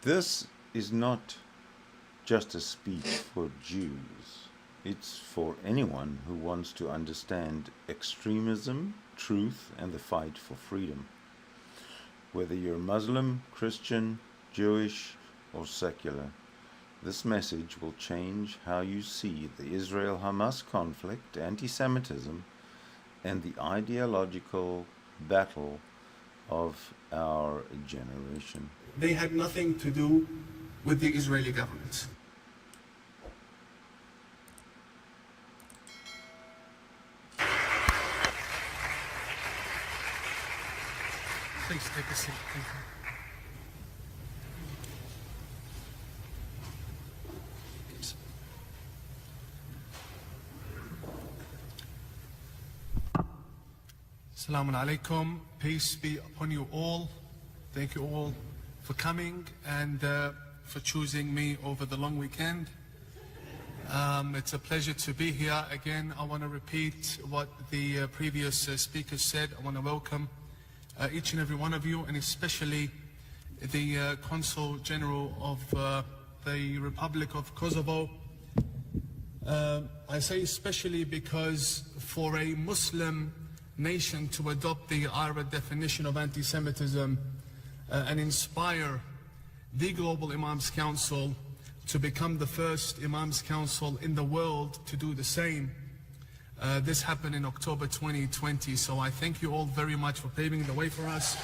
This is not just a speech for Jews. It's for anyone who wants to understand extremism, truth, and the fight for freedom. Whether you're Muslim, Christian, Jewish, or secular, this message will change how you see the Israel-Hamas conflict, anti-Semitism, and the ideological battle of our generation. They had nothing to do with the Israeli government. Please take a seat. Thank you. Assalamu alaikum. Peace be upon you all. Thank you all for coming and for choosing me over the long weekend. It's a pleasure to be here again. I want to repeat what the previous speaker said. I want to welcome each and every one of you, and especially the Consul General of the Republic of Kosovo. I say especially because for a Muslim nation to adopt the IRA definition of anti-Semitism and inspire the Global Imams Council to become the first Imams Council in the world to do the same. This happened in October 2020, so I thank you all very much for paving the way for us.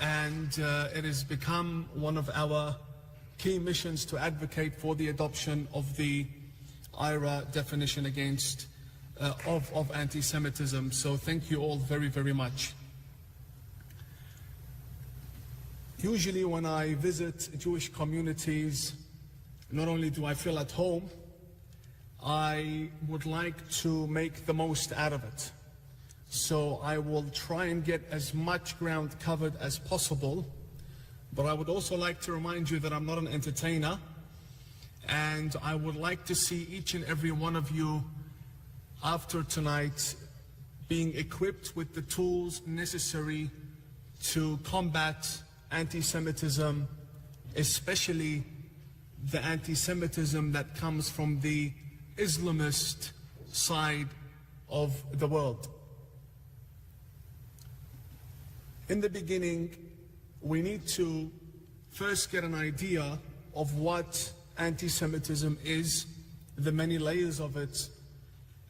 And it has become one of our key missions to advocate for the adoption of the IRA definition against of anti-Semitism. So thank you all very, very much. Usually when I visit Jewish communities, not only do I feel at home, I would like to make the most out of it. So I will try and get as much ground covered as possible, but I would also like to remind you that I'm not an entertainer, and I would like to see each and every one of you after tonight being equipped with the tools necessary to combat anti-Semitism, especially the anti-Semitism that comes from the Islamist side of the world. In the beginning, we need to first get an idea of what anti-Semitism is, the many layers of it,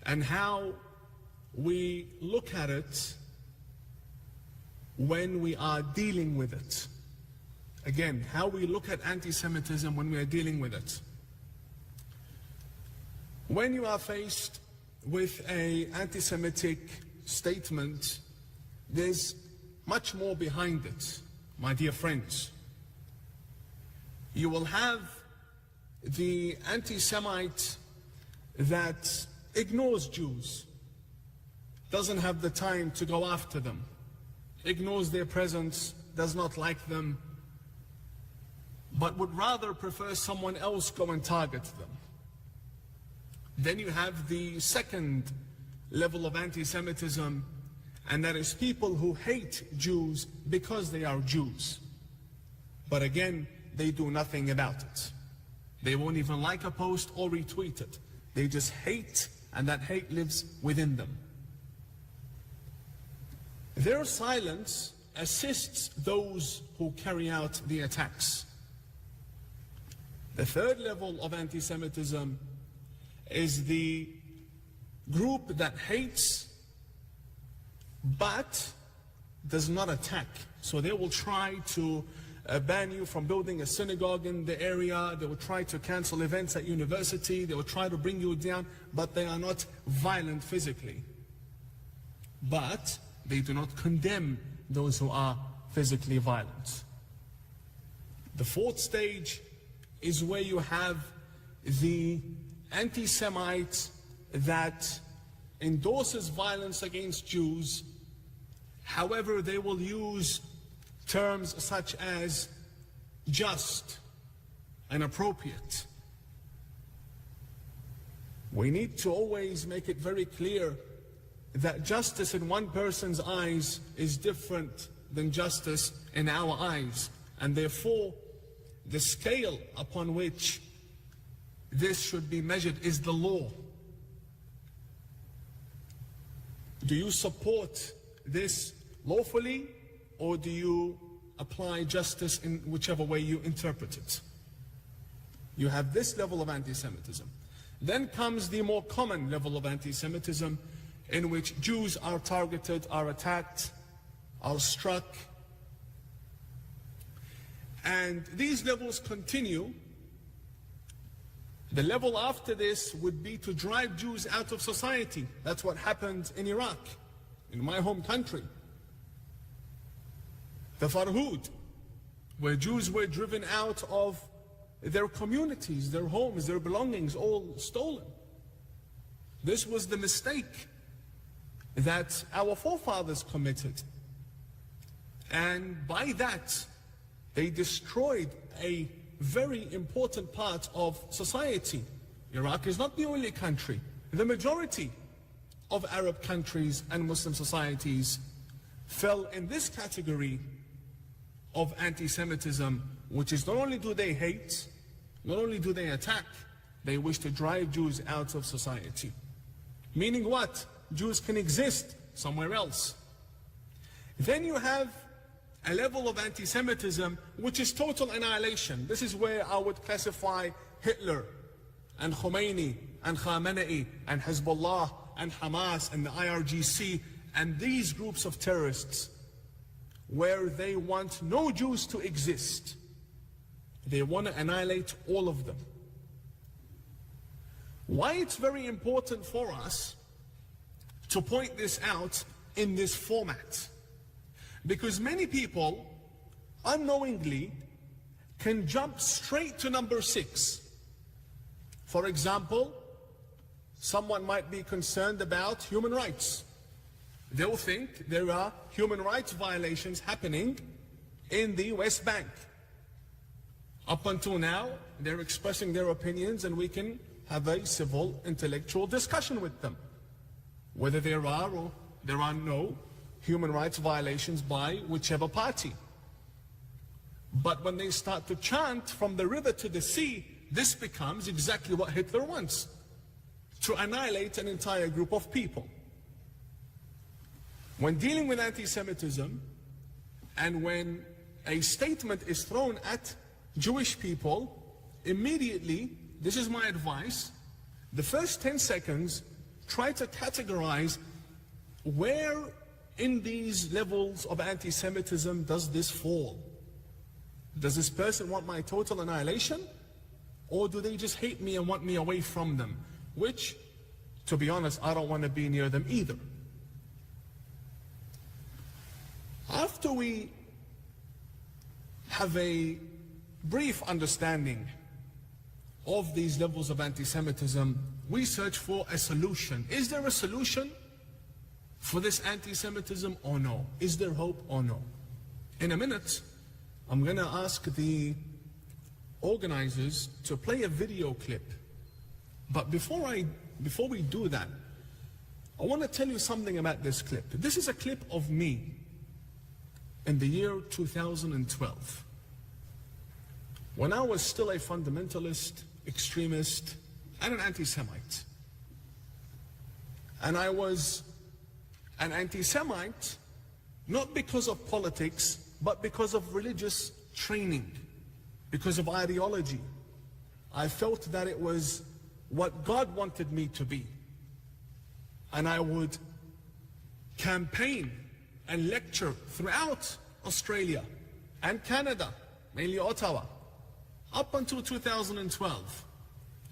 and how we look at it when we are dealing with it. Again, how we look at anti-Semitism when we are dealing with it. When you are faced with an anti-Semitic statement, there's much more behind it, my dear friends. You will have the anti-Semite that ignores Jews, doesn't have the time to go after them, ignores their presence, does not like them, but would rather prefer someone else go and target them. Then you have the second level of anti-Semitism, and that is people who hate Jews because they are Jews. But again, they do nothing about it. They won't even like a post or retweet it. They just hate, and that hate lives within them. Their silence assists those who carry out the attacks. The third level of anti-Semitism is the group that hates but does not attack. So they will try to ban you from building a synagogue in the area, they will try to cancel events at university, they will try to bring you down, but they are not violent physically. But they do not condemn those who are physically violent. The fourth stage is where you have the anti-Semite that endorses violence against Jews. However, they will use terms such as just and appropriate. We need to always make it very clear that justice in one person's eyes is different than justice in our eyes. And therefore, the scale upon which this should be measured is the law. Do you support this lawfully, or do you apply justice in whichever way you interpret it? You have this level of anti-Semitism. Then comes the more common level of anti-Semitism, in which Jews are targeted, are attacked, are struck. And these levels continue. The level after this would be to drive Jews out of society. That's what happened in Iraq, in my home country. The Farhud, where Jews were driven out of their communities, their homes, their belongings, all stolen. This was the mistake that our forefathers committed. And by that, they destroyed a very important part of society. Iraq is not the only country. The majority of Arab countries and Muslim societies fell in this category of anti-Semitism, which is not only do they hate, not only do they attack, they wish to drive Jews out of society. Meaning what? Jews can exist somewhere else. Then you have a level of anti-Semitism which is total annihilation. This is where I would classify Hitler and Khomeini and Khamenei and Hezbollah and Hamas and the IRGC and these groups of terrorists, where they want no Jews to exist. They want to annihilate all of them. Why it's very important for us to point this out in this format? Because many people unknowingly can jump straight to number 6. For example, someone might be concerned about human rights. They'll think there are human rights violations happening in the West Bank. Up until now, they're expressing their opinions and we can have a civil, intellectual discussion with them. Whether there are or there are no human rights violations by whichever party. But when they start to chant from the river to the sea, this becomes exactly what Hitler wants, to annihilate an entire group of people. When dealing with anti-Semitism, and when a statement is thrown at Jewish people, immediately, this is my advice, the first 10 seconds, try to categorize where in these levels of anti-Semitism does this fall? Does this person want my total annihilation? Or do they just hate me and want me away from them? Which, to be honest, I don't want to be near them either. After we have a brief understanding of these levels of anti-Semitism, we search for a solution. Is there a solution for this anti-Semitism or no? Is there hope or no? In a minute, I'm going to ask the organizers to play a video clip. But before we do that, I want to tell you something about this clip. This is a clip of me in the year 2012, when I was still a fundamentalist, extremist, and an anti-Semite. And I was an anti-Semite not because of politics, but because of religious training, because of ideology. I felt that it was what God wanted me to be. And I would campaign and lecture throughout Australia and Canada, mainly Ottawa, up until 2012,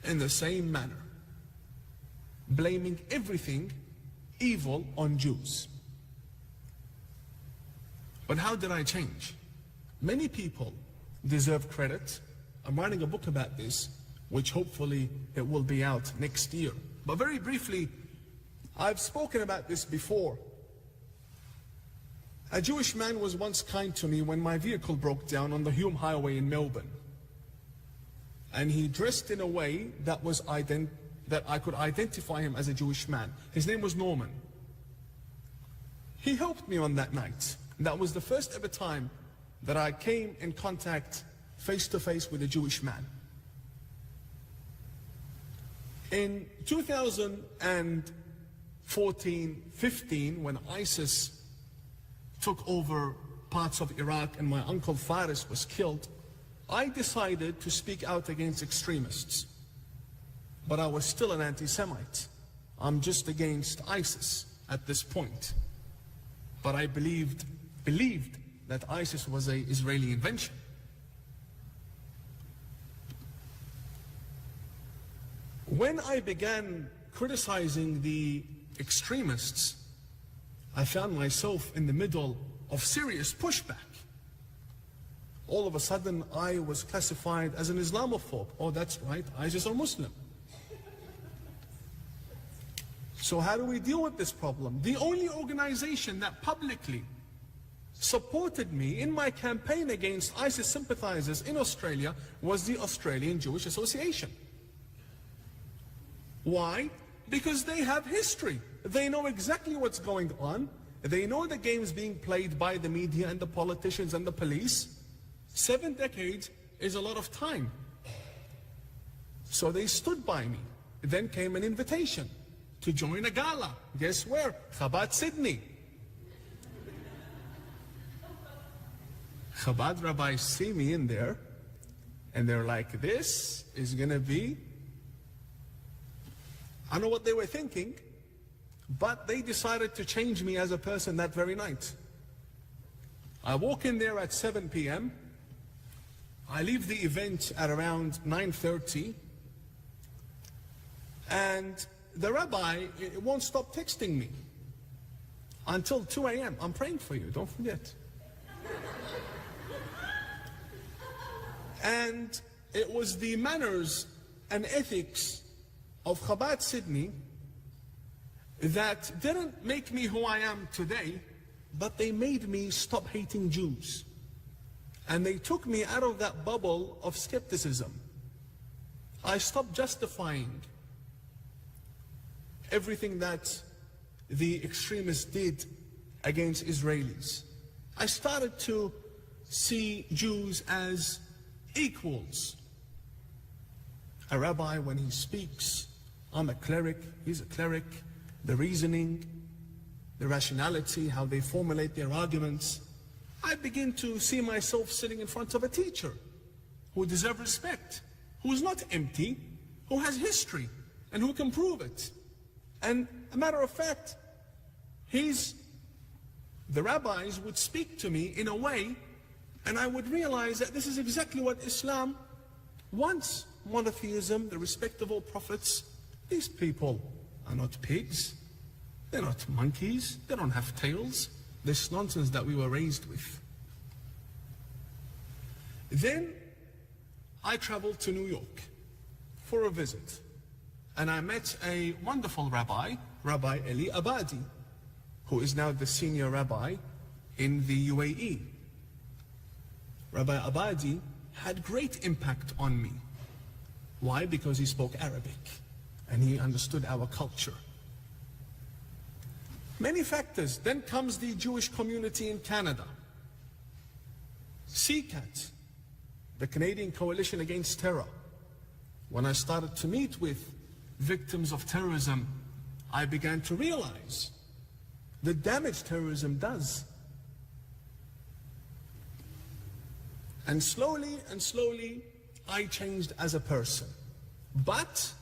in the same manner, blaming everything evil on Jews. But how did I change? Many people deserve credit. I'm writing a book about this, which hopefully it will be out next year. But very briefly, I've spoken about this before. A Jewish man was once kind to me when my vehicle broke down on the Hume Highway in Melbourne. And he dressed in a way that I could identify him as a Jewish man. His name was Norman. He helped me on that night. That was the first ever time that I came in contact face to face with a Jewish man. In 2014-15, when ISIS took over parts of Iraq and my uncle Faris was killed, I decided to speak out against extremists. But I was still an anti-Semite. I'm just against ISIS at this point. But I believed that ISIS was an Israeli invention. When I began criticizing the extremists, I found myself in the middle of serious pushback. All of a sudden, I was classified as an Islamophobe. Oh, that's right, ISIS are Muslim. So how do we deal with this problem? The only organization that publicly supported me in my campaign against ISIS sympathizers in Australia was the Australian Jewish Association. Why? Because they have history. They know exactly what's going on. They know the games being played by the media and the politicians and the police. 7 decades is a lot of time. So they stood by me. Then came an invitation to join a gala. Guess where? Chabad, Sydney. Chabad rabbis see me in there, and they're like, this is gonna be, I don't know what they were thinking, but they decided to change me as a person that very night. I walk in there at 7 p.m. I leave the event at around 9:30, and the rabbi won't stop texting me until 2 a.m. I'm praying for you, don't forget. And it was the manners and ethics of Chabad Sydney that didn't make me who I am today, but they made me stop hating Jews. And they took me out of that bubble of skepticism. I stopped justifying everything that the extremists did against Israelis. I started to see Jews as equals. A rabbi, when he speaks, I'm a cleric, he's a cleric. The reasoning, the rationality, how they formulate their arguments. I begin to see myself sitting in front of a teacher who deserves respect, who is not empty, who has history, and who can prove it. And a matter of fact, the rabbis would speak to me in a way, and I would realize that this is exactly what Islam wants. Monotheism, the respect of all prophets. These people are not pigs. They're not monkeys. They don't have tails. This nonsense that we were raised with. Then I traveled to New York for a visit. And I met a wonderful rabbi, Rabbi Eli Abadi, who is now the senior rabbi in the UAE. Rabbi Abadi had great impact on me. Why? Because he spoke Arabic and he understood our culture. Many factors. Then comes the Jewish community in Canada. CCAT, the Canadian Coalition Against Terror. When I started to meet with victims of terrorism, I began to realize the damage terrorism does. And slowly, I changed as a person. But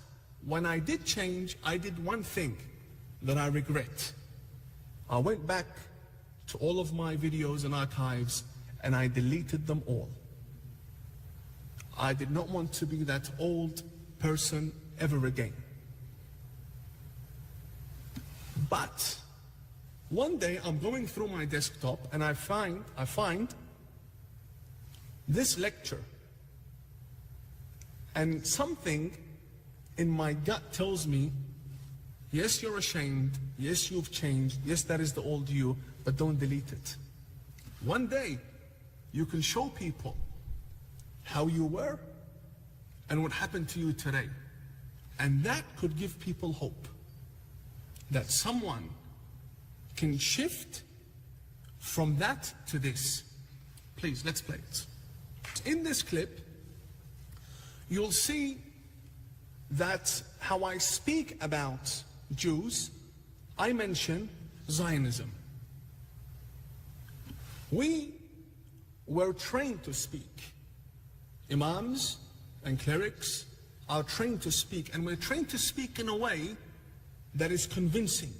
when I did change, I did one thing that I regret. I went back to all of my videos and archives and I deleted them all. I did not want to be that old person ever again. But one day I'm going through my desktop and I find this lecture, and something in my gut tells me, yes, you're ashamed, yes, you've changed, yes, that is the old you, but don't delete it. One day you can show people how you were and what happened to you today, and that could give people hope that someone can shift From that to this. Please, let's play it. In this clip, you'll see that how I speak about Jews, I mention Zionism. We were trained to speak. Imams and clerics are trained to speak, and we're trained to speak in a way that is convincing.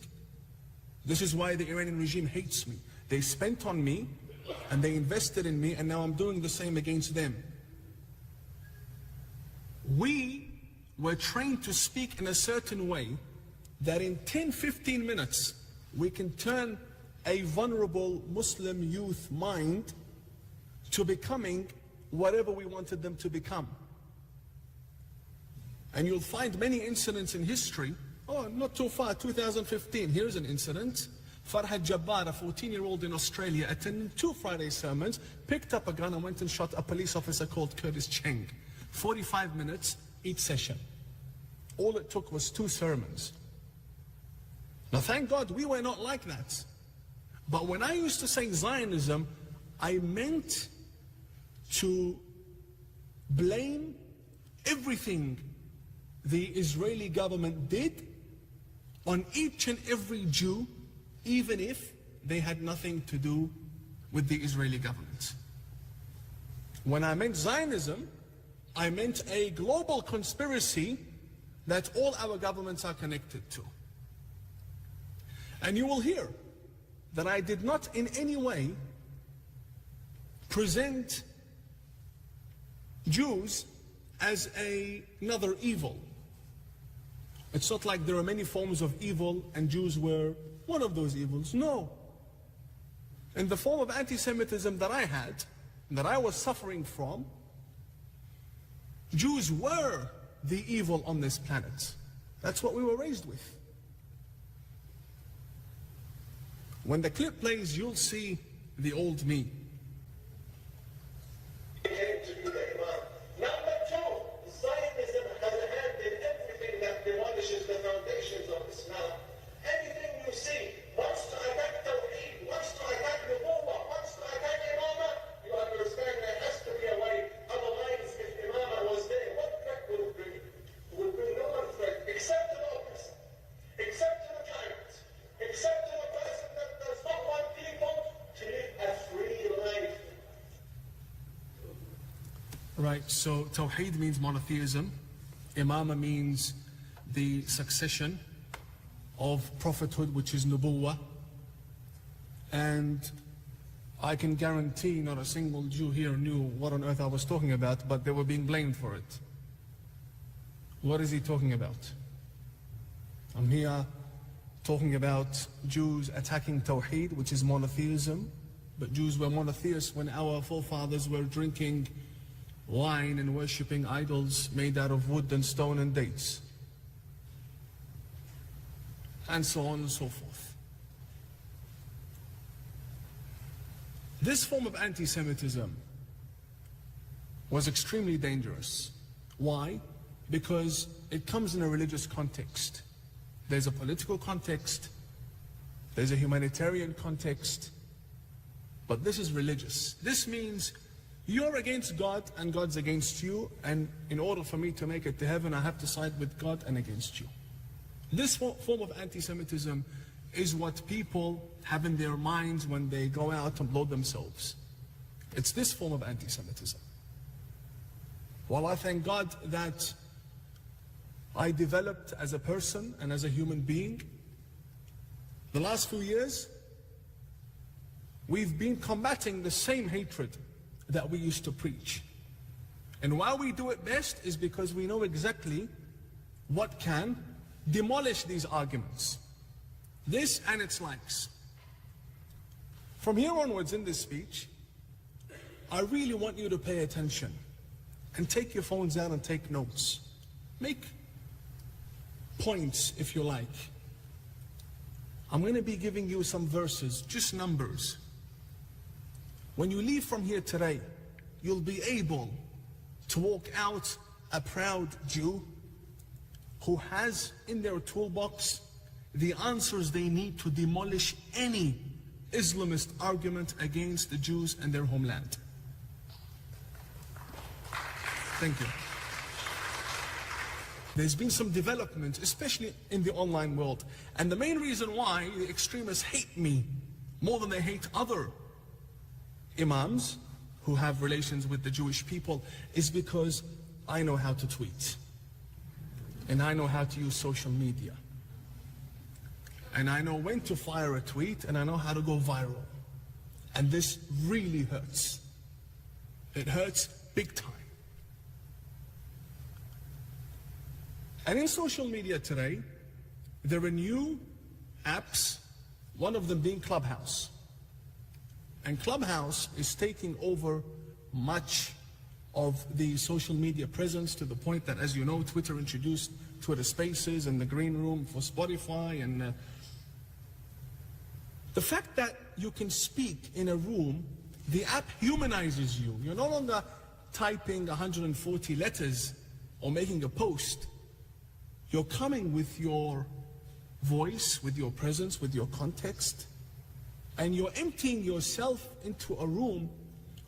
This is why the Iranian regime hates me. They spent on me, and they invested in me, and now I'm doing the same against them. We were trained to speak in a certain way that in 10-15 minutes we can turn a vulnerable Muslim youth mind to becoming whatever we wanted them to become. And you'll find many incidents in history. Oh, not too far, 2015, here's an incident. Farhad Jabbar, a 14-year-old in Australia, attended 2 Friday sermons, picked up a gun and went and shot a police officer called Curtis Cheng. 45 minutes each session. All it took was 2 sermons. Now thank God we were not like that. But when I used to say Zionism, I meant to blame everything the Israeli government did on each and every Jew, even if they had nothing to do with the Israeli government. When I meant Zionism, I meant a global conspiracy that all our governments are connected to. And you will hear that I did not in any way present Jews as another evil. It's not like there are many forms of evil and Jews were one of those evils. No. In the form of anti-Semitism that I had, that I was suffering from, Jews were the evil on this planet. That's what we were raised with. When the clip plays, you'll see the old me. Number 2, Zionism has a hand in everything that demolishes the foundations of Islam. Anything you see wants to attack Tawheed, wants to attack Nubuwwah, wants to attack Imam, you understand there has to be a way. Otherwise, if Imam was there, what threat would it bring? It would bring no one threat, except to the oppressor, except to the tyrant, except to the person that does not want people to live a free life. Right, so Tawheed means monotheism. Imama means the succession of prophethood, which is Nubuwwah. And I can guarantee not a single Jew here knew what on earth I was talking about, but they were being blamed for it. What is he talking about? I'm here talking about Jews attacking Tawheed, which is monotheism. But Jews were monotheists when our forefathers were drinking wine and worshipping idols made out of wood and stone and dates. And so on and so forth. This form of anti-Semitism was extremely dangerous. Why? Because it comes in a religious context. There's a political context, there's a humanitarian context, but this is religious. This means you're against God and God's against you, and in order for me to make it to heaven, I have to side with God and against you. This form of anti-Semitism is what people have in their minds when they go out and blow themselves. It's this form of anti-Semitism. Well, I thank God that I developed as a person and as a human being. The last few years, we've been combating the same hatred that we used to preach. And why we do it best is because we know exactly what can demolish these arguments. This and its likes. From here onwards in this speech, I really want you to pay attention and take your phones out and take notes. Make points if you like. I'm going to be giving you some verses, just numbers. When you leave from here today, you'll be able to walk out a proud Jew who has in their toolbox the answers they need to demolish any Islamist argument against the Jews and their homeland. Thank you. There's been some development, especially in the online world. And the main reason why the extremists hate me more than they hate other imams who have relations with the Jewish people is because I know how to tweet. And I know how to use social media. And I know when to fire a tweet, and I know how to go viral. And this really hurts. It hurts big time. And in social media today, there are new apps, one of them being Clubhouse. And Clubhouse is taking over much of the social media presence to the point that, as you know, Twitter introduced Twitter Spaces and the Green Room for Spotify. And the fact that you can speak in a room, the app humanizes you. You're no longer typing 140 letters or making a post. You're coming with your voice, with your presence, with your context, and you're emptying yourself into a room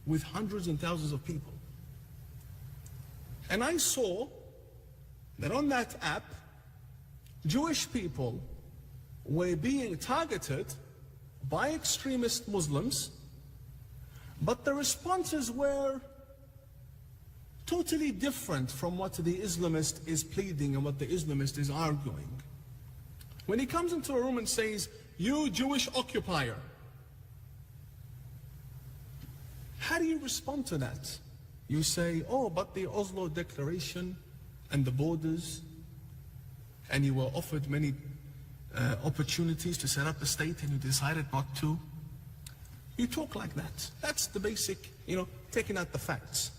with hundreds and thousands of people. And I saw that on that app, Jewish people were being targeted by extremist Muslims, but the responses were totally different from what the Islamist is pleading and what the Islamist is arguing. When he comes into a room and says, "You Jewish occupier," how do you respond to that? You say, "Oh, but the Oslo Declaration and the borders, and you were offered many opportunities to set up a state and you decided not to." You talk like that. That's the basic, taking out the facts.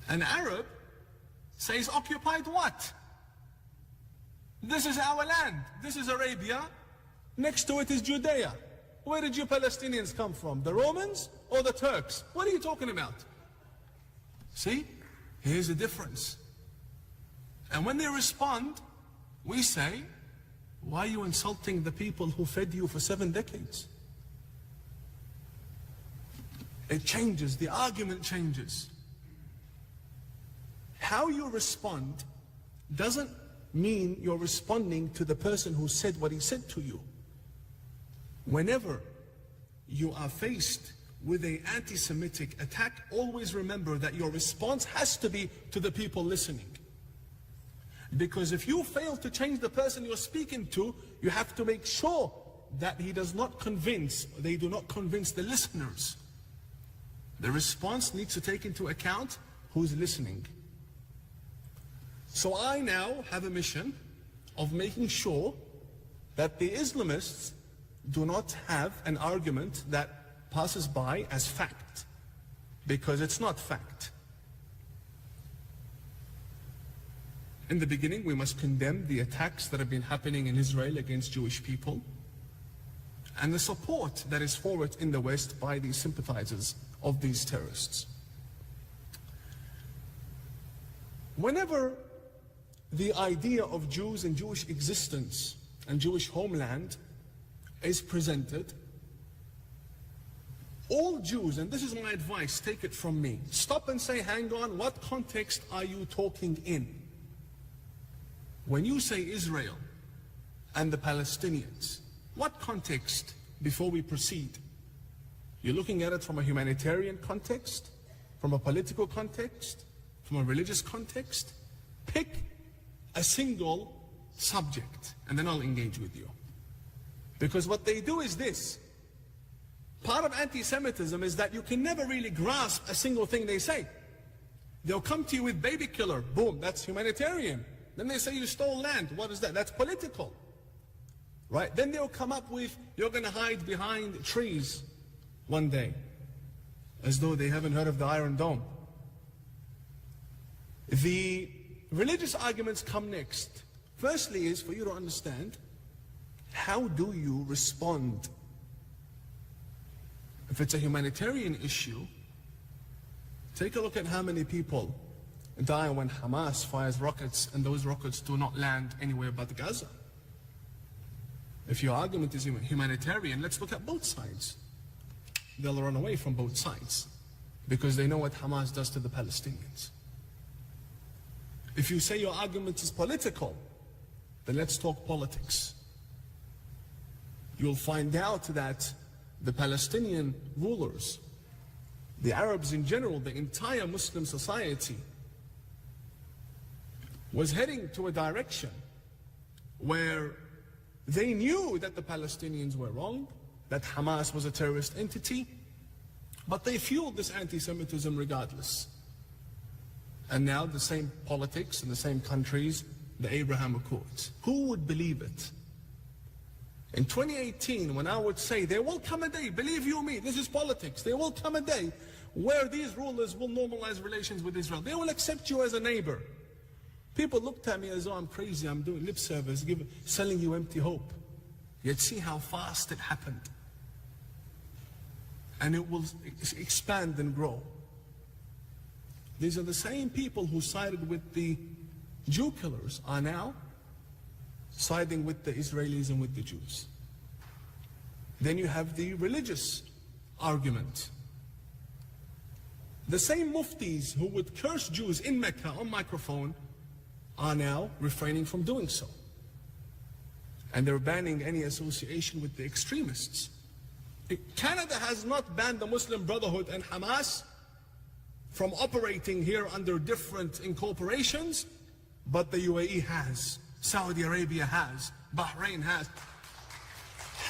An Arab says, "Occupied what? This is our land. This is Arabia. Next to it is Judea. Where did you Palestinians come from? The Romans or the Turks? What are you talking about?" See, here's the difference. And when they respond, we say, "Why are you insulting the people who fed you for 7 decades? It changes, the argument changes. How you respond doesn't mean you're responding to the person who said what he said to you. Whenever you are faced with an anti-Semitic attack, always remember that your response has to be to the people listening. Because if you fail to change the person you're speaking to, you have to make sure that they do not convince the listeners. The response needs to take into account who's listening. So I now have a mission of making sure that the Islamists do not have an argument that passes by as fact, because it's not fact. In the beginning, we must condemn the attacks that have been happening in Israel against Jewish people and the support that is forward in the West by the sympathizers of these terrorists. Whenever the idea of Jews and Jewish existence and Jewish homeland is presented, all Jews, and this is my advice, take it from me, stop and say, "Hang on, what context are you talking in?" When you say Israel and the Palestinians, what context before we proceed? You're looking at it from a humanitarian context, from a political context, from a religious context? Pick a single subject and then I'll engage with you. Because what they do is this. Part of anti-Semitism is that you can never really grasp a single thing they say. They'll come to you with baby killer, boom, that's humanitarian. Then they say you stole land, what is that? That's political. Right? Then they'll come up with, you're going to hide behind trees one day, as though they haven't heard of the Iron Dome. The religious arguments come next. Firstly is for you to understand, how do you respond? If it's a humanitarian issue, take a look at how many people die when Hamas fires rockets and those rockets do not land anywhere but Gaza. If your argument is humanitarian, let's look at both sides. They'll run away from both sides because they know what Hamas does to the Palestinians. If you say your argument is political, then let's talk politics. You'll find out that the Palestinian rulers, the Arabs in general, the entire Muslim society, was heading to a direction where they knew that the Palestinians were wrong, that Hamas was a terrorist entity, but they fueled this anti-Semitism regardless. And now the same politics in the same countries, the Abraham Accords. Who would believe it? In 2018, when I would say, there will come a day, believe you me, this is politics, there will come a day where these rulers will normalize relations with Israel. They will accept you as a neighbor. People looked at me as though I'm crazy, I'm doing lip service, selling you empty hope. Yet see how fast it happened. And it will expand and grow. These are the same people who sided with the Jew killers are now siding with the Israelis and with the Jews. Then you have the religious argument. The same muftis who would curse Jews in Mecca on microphone are now refraining from doing so. And they're banning any association with the extremists. Canada has not banned the Muslim Brotherhood and Hamas from operating here under different incorporations, but the UAE has, Saudi Arabia has, Bahrain has.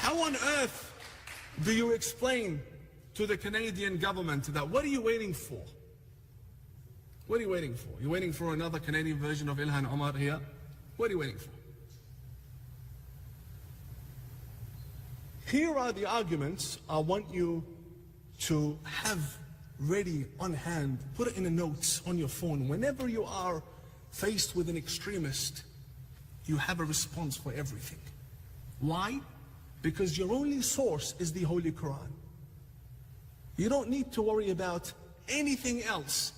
How on earth do you explain to the Canadian government that, what are you waiting for? What are you waiting for? You're waiting for another Canadian version of Ilhan Omar here? What are you waiting for? Here are the arguments I want you to have ready on hand. Put it in the notes on your phone. Whenever you are faced with an extremist, you have a response for everything. Why? Because your only source is the Holy Quran. You don't need to worry about anything else.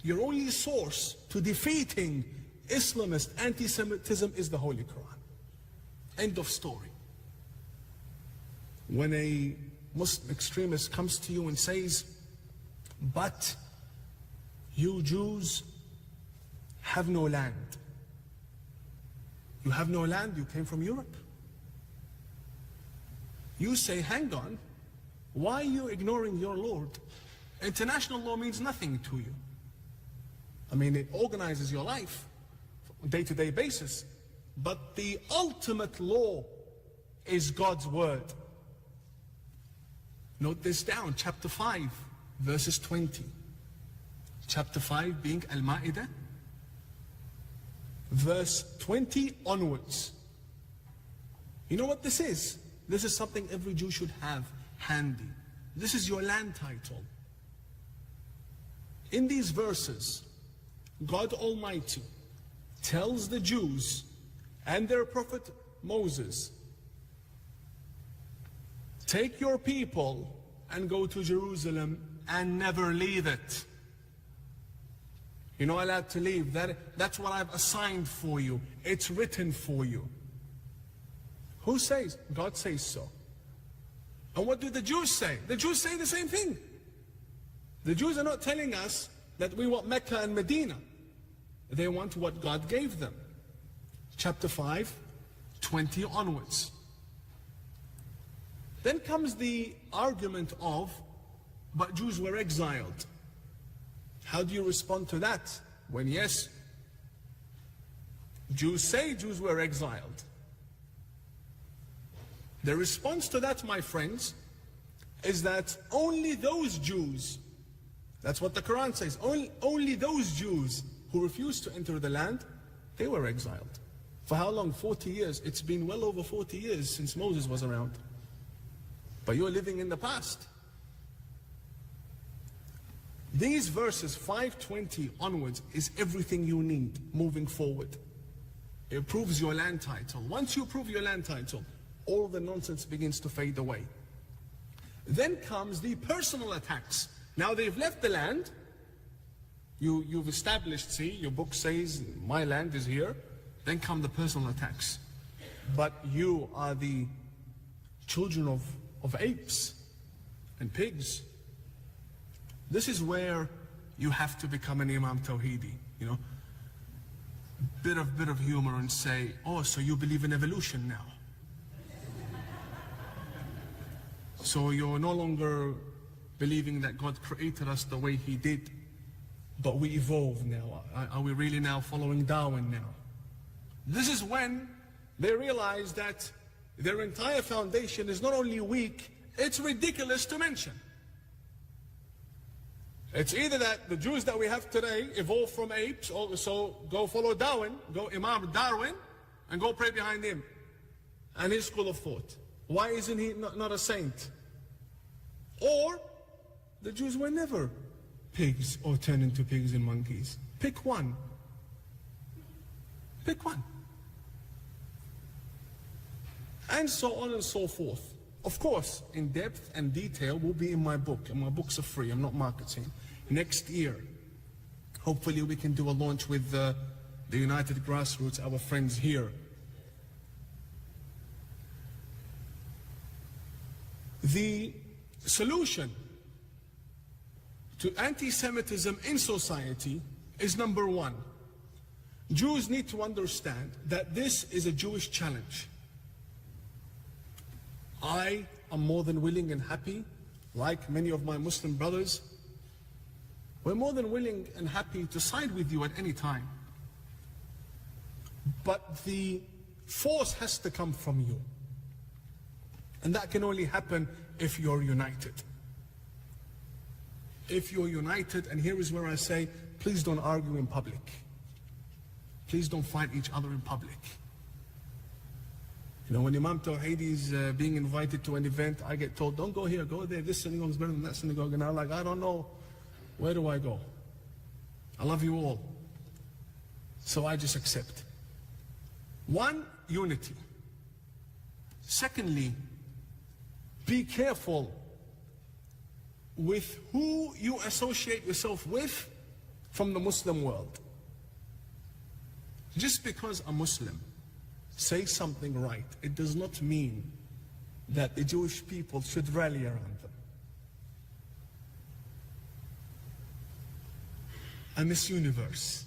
Your only source to defeating Islamist anti-Semitism is the Holy Quran. End of story. When a Muslim extremist comes to you and says, but you Jews have no land. You have no land, you came from Europe. You say, hang on, why are you ignoring your Lord? International law means nothing to you. I mean, it organizes your life on a day-to-day basis. But the ultimate law is God's word. Note this down, chapter 5, verses 20. Chapter 5 being Al-Ma'idah, verse 20 onwards. You know what this is? This is something every Jew should have handy. This is your land title. In these verses, God Almighty tells the Jews and their prophet Moses, take your people and go to Jerusalem and never leave it. You're not allowed to leave. That's what I've assigned for you. It's written for you. Who says? God says so. And what do the Jews say? The Jews say the same thing. The Jews are not telling us that we want Mecca and Medina. They want what God gave them. Chapter 5, 20 onwards. Then comes the argument of, but Jews were exiled. How do you respond to that? When yes, Jews say Jews were exiled. The response to that, my friends, is that only those Jews, that's what the Quran says, only those Jews who refused to enter the land, they were exiled. For how long? 40 years. It's been well over 40 years since Moses was around. But you're living in the past. These verses 520 onwards is everything you need moving forward. It proves your land title. Once you prove your land title, all the nonsense begins to fade away. Then comes the personal attacks. Now they've left the land. You've established, see, your book says my land is here. Then come the personal attacks. but you are the children of apes and pigs. This is where you have to become an Imam Tawhidi, you know. Bit of humor and say, oh, so you believe in evolution now. So you're no longer believing that God created us the way He did, but we evolve now. Are we really now following Darwin now? This is when they realize that their entire foundation is not only weak, it's ridiculous to mention. It's either that the Jews that we have today evolved from apes, so go follow Darwin, go Imam Darwin, and go pray behind him and his school of thought. Why isn't he not a saint? Or the Jews were never pigs or turned into pigs and monkeys. Pick one. Pick one. And so on and so forth. Of course, in depth and detail will be in my book, and my books are free, I'm not marketing. Next year, hopefully we can do a launch with the United Grassroots, our friends here. The solution to anti-Semitism in society is number one. Jews need to understand that this is a Jewish challenge. I am more than willing and happy, like many of my Muslim brothers, we're more than willing and happy to side with you at any time. But the force has to come from you. And that can only happen if you're united. If you're united, and here is where I say, please don't argue in public. Please don't fight each other in public. You know, when Imam Tawhidi is being invited to an event, I get told, don't go here, go there, this synagogue is better than that synagogue. And I'm like, I don't know, where do I go? I love you all. So I just accept. One, unity. Secondly, be careful with who you associate yourself with from the Muslim world. Just because a Muslim says something right, it does not mean that the Jewish people should rally around them. A Miss Universe,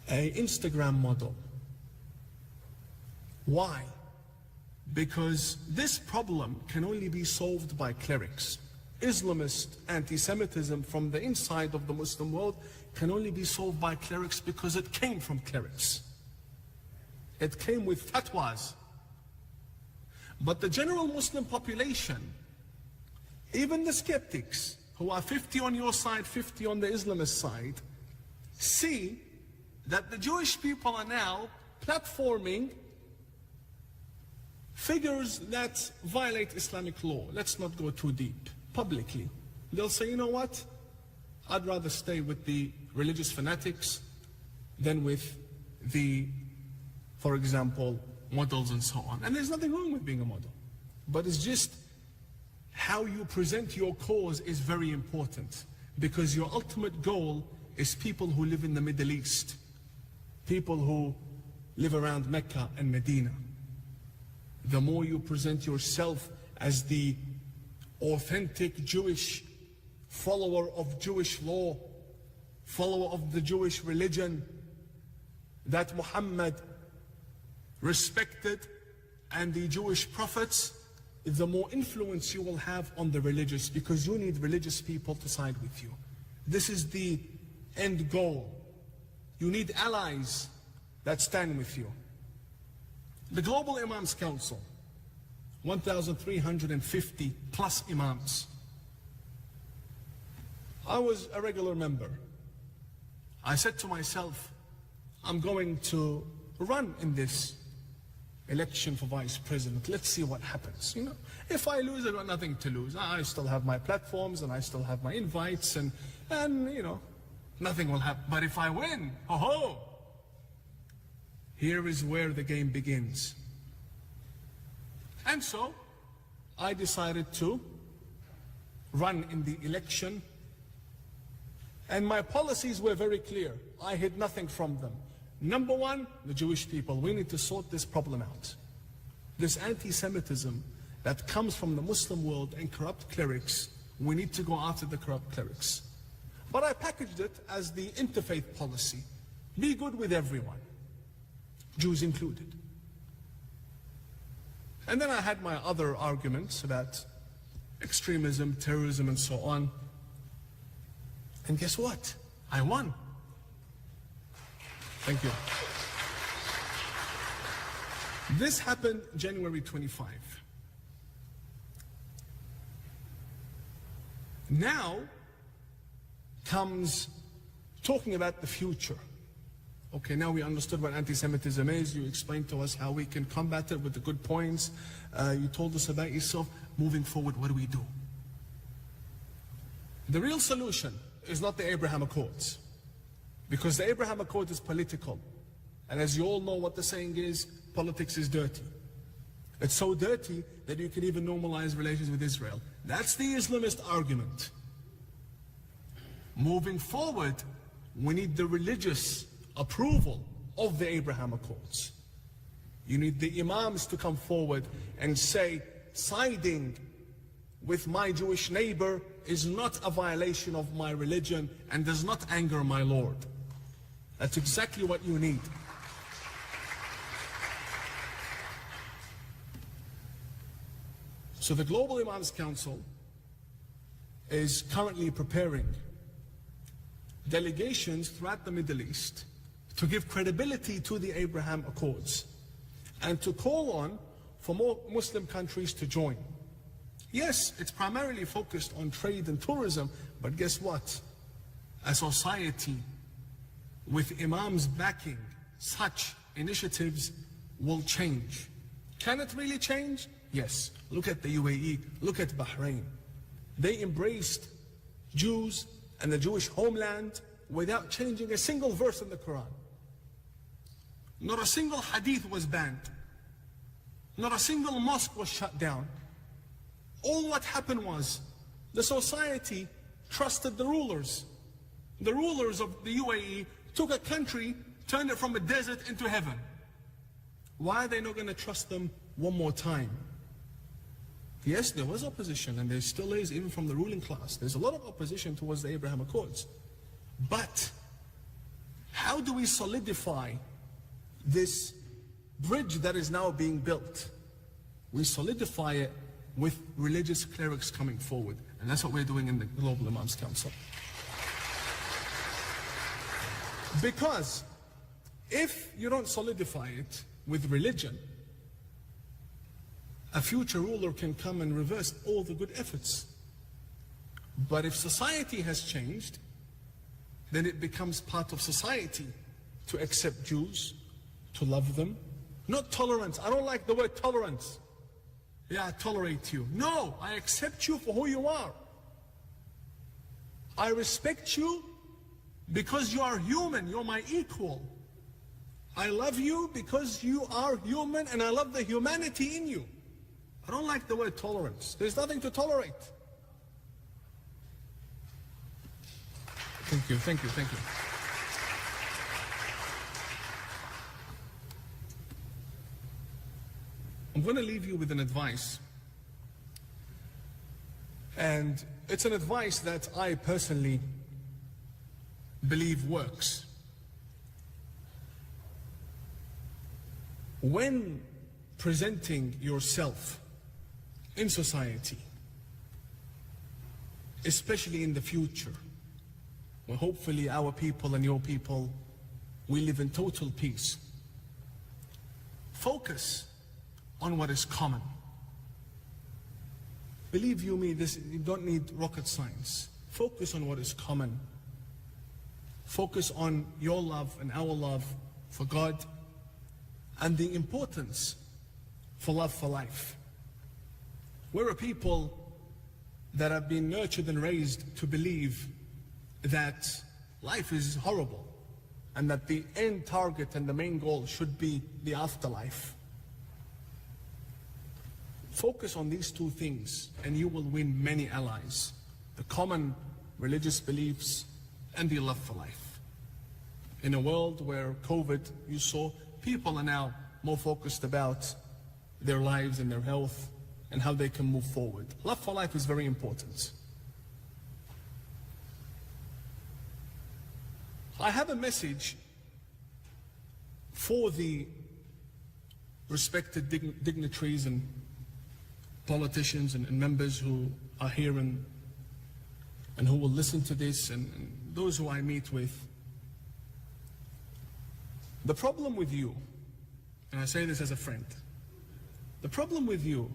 an Instagram model. Why? Because this problem can only be solved by clerics. Islamist anti-Semitism from the inside of the Muslim world can only be solved by clerics because it came from clerics. It came with fatwas. But the general Muslim population, even the skeptics, who are 50 on your side, 50 on the Islamist side, see that the Jewish people are now platforming figures that violate Islamic law. Let's not go too deep. Publicly. They'll say, you know what? I'd rather stay with the religious fanatics than with the, for example, models and so on. And there's nothing wrong with being a model. But it's just how you present your cause is very important. Because your ultimate goal is people who live in the Middle East. People who live around Mecca and Medina. The more you present yourself as the authentic Jewish follower of Jewish law, follower of the Jewish religion that Muhammad respected and the Jewish prophets, the more influence you will have on the religious, because you need religious people to side with you. This is the end goal. You need allies that stand with you. The Global Imams Council, 1,350 plus imams. I was a regular member. I said to myself, I'm going to run in this election for vice president. Let's see what happens. You know, if I lose, I've got nothing to lose. I still have my platforms and I still have my invites and you know, nothing will happen. But if I win, ho-ho, here is where the game begins. And so, I decided to run in the election, and my policies were very clear. I hid nothing from them. Number one, the Jewish people. We need to sort this problem out. This anti-Semitism that comes from the Muslim world and corrupt clerics, we need to go after the corrupt clerics. But I packaged it as the interfaith policy. Be good with everyone, Jews included. And then I had my other arguments about extremism, terrorism, and so on. And guess what? I won. Thank you. This happened January 25. Now comes talking about the future. Okay, now we understood what anti-Semitism is. You explained to us how we can combat it with the good points. You told us about yourself. Moving forward, what do we do? The real solution is not the Abraham Accords, because the Abraham Accord is political. And as you all know what the saying is, politics is dirty. It's so dirty that you can even normalize relations with Israel. That's the Islamist argument. Moving forward, we need the religious approval of the Abraham Accords. You need the Imams to come forward and say, siding with my Jewish neighbor is not a violation of my religion and does not anger my Lord. That's exactly what you need. So the Global Imams Council is currently preparing delegations throughout the Middle East to give credibility to the Abraham Accords and to call on for more Muslim countries to join. Yes, it's primarily focused on trade and tourism, but guess what? A society with Imams backing such initiatives will change. Can it really change? Yes. Look at the UAE, look at Bahrain. They embraced Jews and the Jewish homeland without changing a single verse in the Quran. Not a single hadith was banned. Not a single mosque was shut down. All what happened was the society trusted the rulers. The rulers of the UAE took a country, turned it from a desert into heaven. Why are they not going to trust them one more time? Yes, there was opposition, and there still is, even from the ruling class. There's a lot of opposition towards the Abraham Accords. But how do we solidify this bridge that is now being built? We solidify it with religious clerics coming forward. And that's what we're doing in the Global Imams Council. Because if you don't solidify it with religion, a future ruler can come and reverse all the good efforts. But if society has changed, then it becomes part of society to accept Jews, to love them. Not tolerance. I don't like the word tolerance. Yeah, I tolerate you. No, I accept you for who you are. I respect you because you are human. You're my equal. I love you because you are human and I love the humanity in you. I don't like the word tolerance. There's nothing to tolerate. Thank you, thank you, thank you. I'm going to leave you with an advice. And it's an advice that I personally believe works. When presenting yourself in society, especially in the future, when hopefully our people and your people will live in total peace, focus on what is common. Believe you me, you don't need rocket science. Focus on what is common. Focus on your love and our love for God and the importance for love for life. We're a people that have been nurtured and raised to believe that life is horrible and that the end target and the main goal should be the afterlife. Focus on these two things and you will win many allies. The common religious beliefs and the love for life. In a world where COVID, you saw, people are now more focused about their lives and their health and how they can move forward. Love for life is very important. I have a message for the respected dignitaries and politicians and members who are here and who will listen to this, and those who I meet with. The problem with you, and I say this as a friend, the problem with you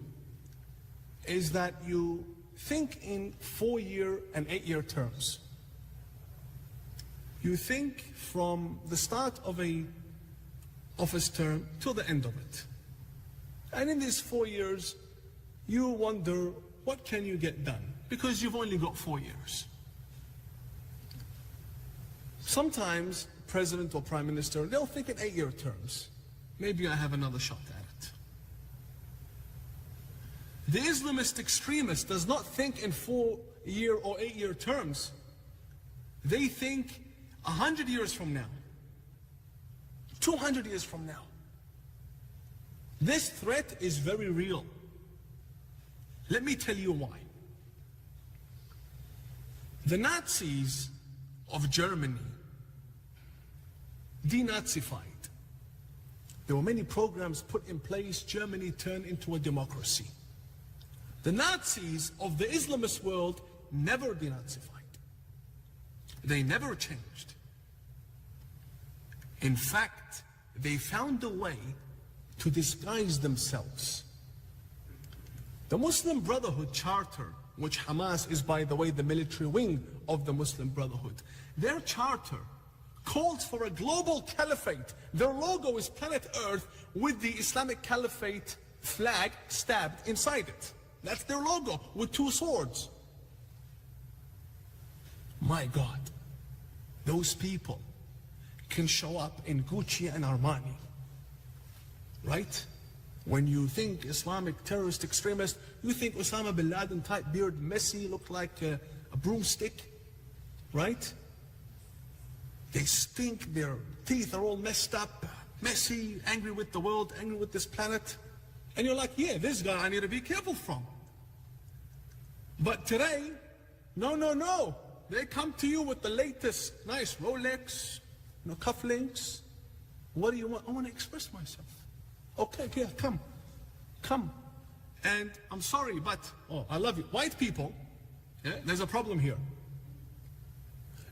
is that you think in 4-year and 8-year terms. You think from the start of a office term to the end of it. And in these 4 years, you wonder, what can you get done? Because you've only got 4 years. Sometimes president or prime minister, they'll think in 8-year terms. Maybe I have another shot at it. The Islamist extremist does not think in 4-year or 8-year terms. They think 100 years from now, 200 years from now. This threat is very real. Let me tell you why. The Nazis of Germany denazified. There were many programs put in place. Germany turned into a democracy. The Nazis of the Islamist world never denazified. They never changed. In fact, they found a way to disguise themselves. The Muslim Brotherhood Charter, which Hamas is, by the way, the military wing of the Muslim Brotherhood, their charter calls for a global caliphate. Their logo is planet Earth with the Islamic Caliphate flag stabbed inside it. That's their logo, with 2 swords. My God, those people can show up in Gucci and Armani, right? When you think Islamic terrorist extremist, you think Osama bin Laden type beard, messy, look like a broomstick, right? They stink, their teeth are all messed up, messy, angry with the world, angry with this planet. And you're like, yeah, this guy I need to be careful from. But today, no. They come to you with the latest nice Rolex, cufflinks. What do you want? I want to express myself. Okay, yeah, come. And I'm sorry, but, I love you. White people, yeah, there's a problem here.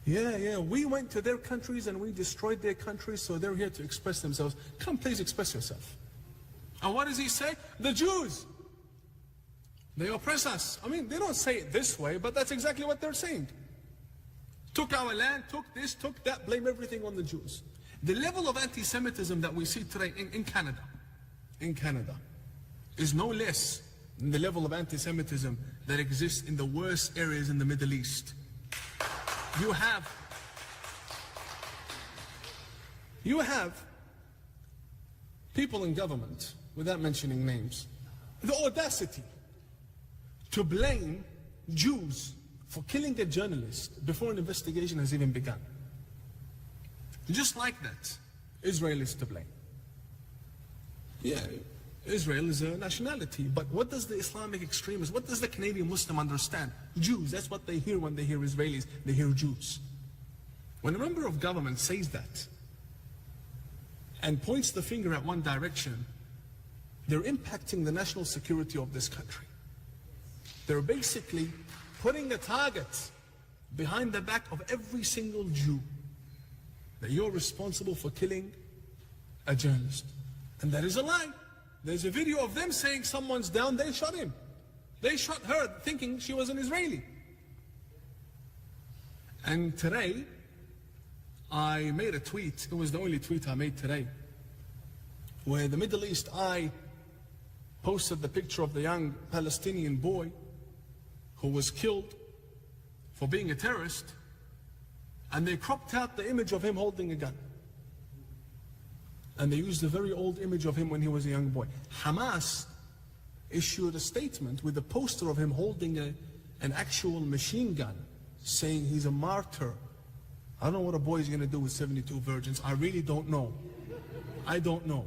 Yeah, we went to their countries and we destroyed their countries, so they're here to express themselves. Come, please express yourself. And what does he say? The Jews, they oppress us. I mean, they don't say it this way, but that's exactly what they're saying. Took our land, took this, took that, blame everything on the Jews. The level of anti-Semitism that we see today in Canada, is no less than the level of anti-Semitism that exists in the worst areas in the Middle East. You have people in government, without mentioning names, the audacity to blame Jews for killing a journalist before an investigation has even begun. Just like that, Israel is to blame. Yeah, Israel is a nationality, but what does the Islamic extremist, what does the Canadian Muslim understand? Jews, that's what they hear when they hear Israelis, they hear Jews. When a member of government says that and points the finger at one direction, they're impacting the national security of this country. They're basically putting a target behind the back of every single Jew, that you're responsible for killing a journalist. And that is a lie. There's a video of them saying someone's down, they shot him. They shot her thinking she was an Israeli. And today, I made a tweet, it was the only tweet I made today, where the Middle East Eye posted the picture of the young Palestinian boy who was killed for being a terrorist, and they cropped out the image of him holding a gun. And they used a very old image of him when he was a young boy. Hamas issued a statement with a poster of him holding an actual machine gun, saying he's a martyr I don't know what a boy is going to do with 72 virgins. I really don't know. I don't know.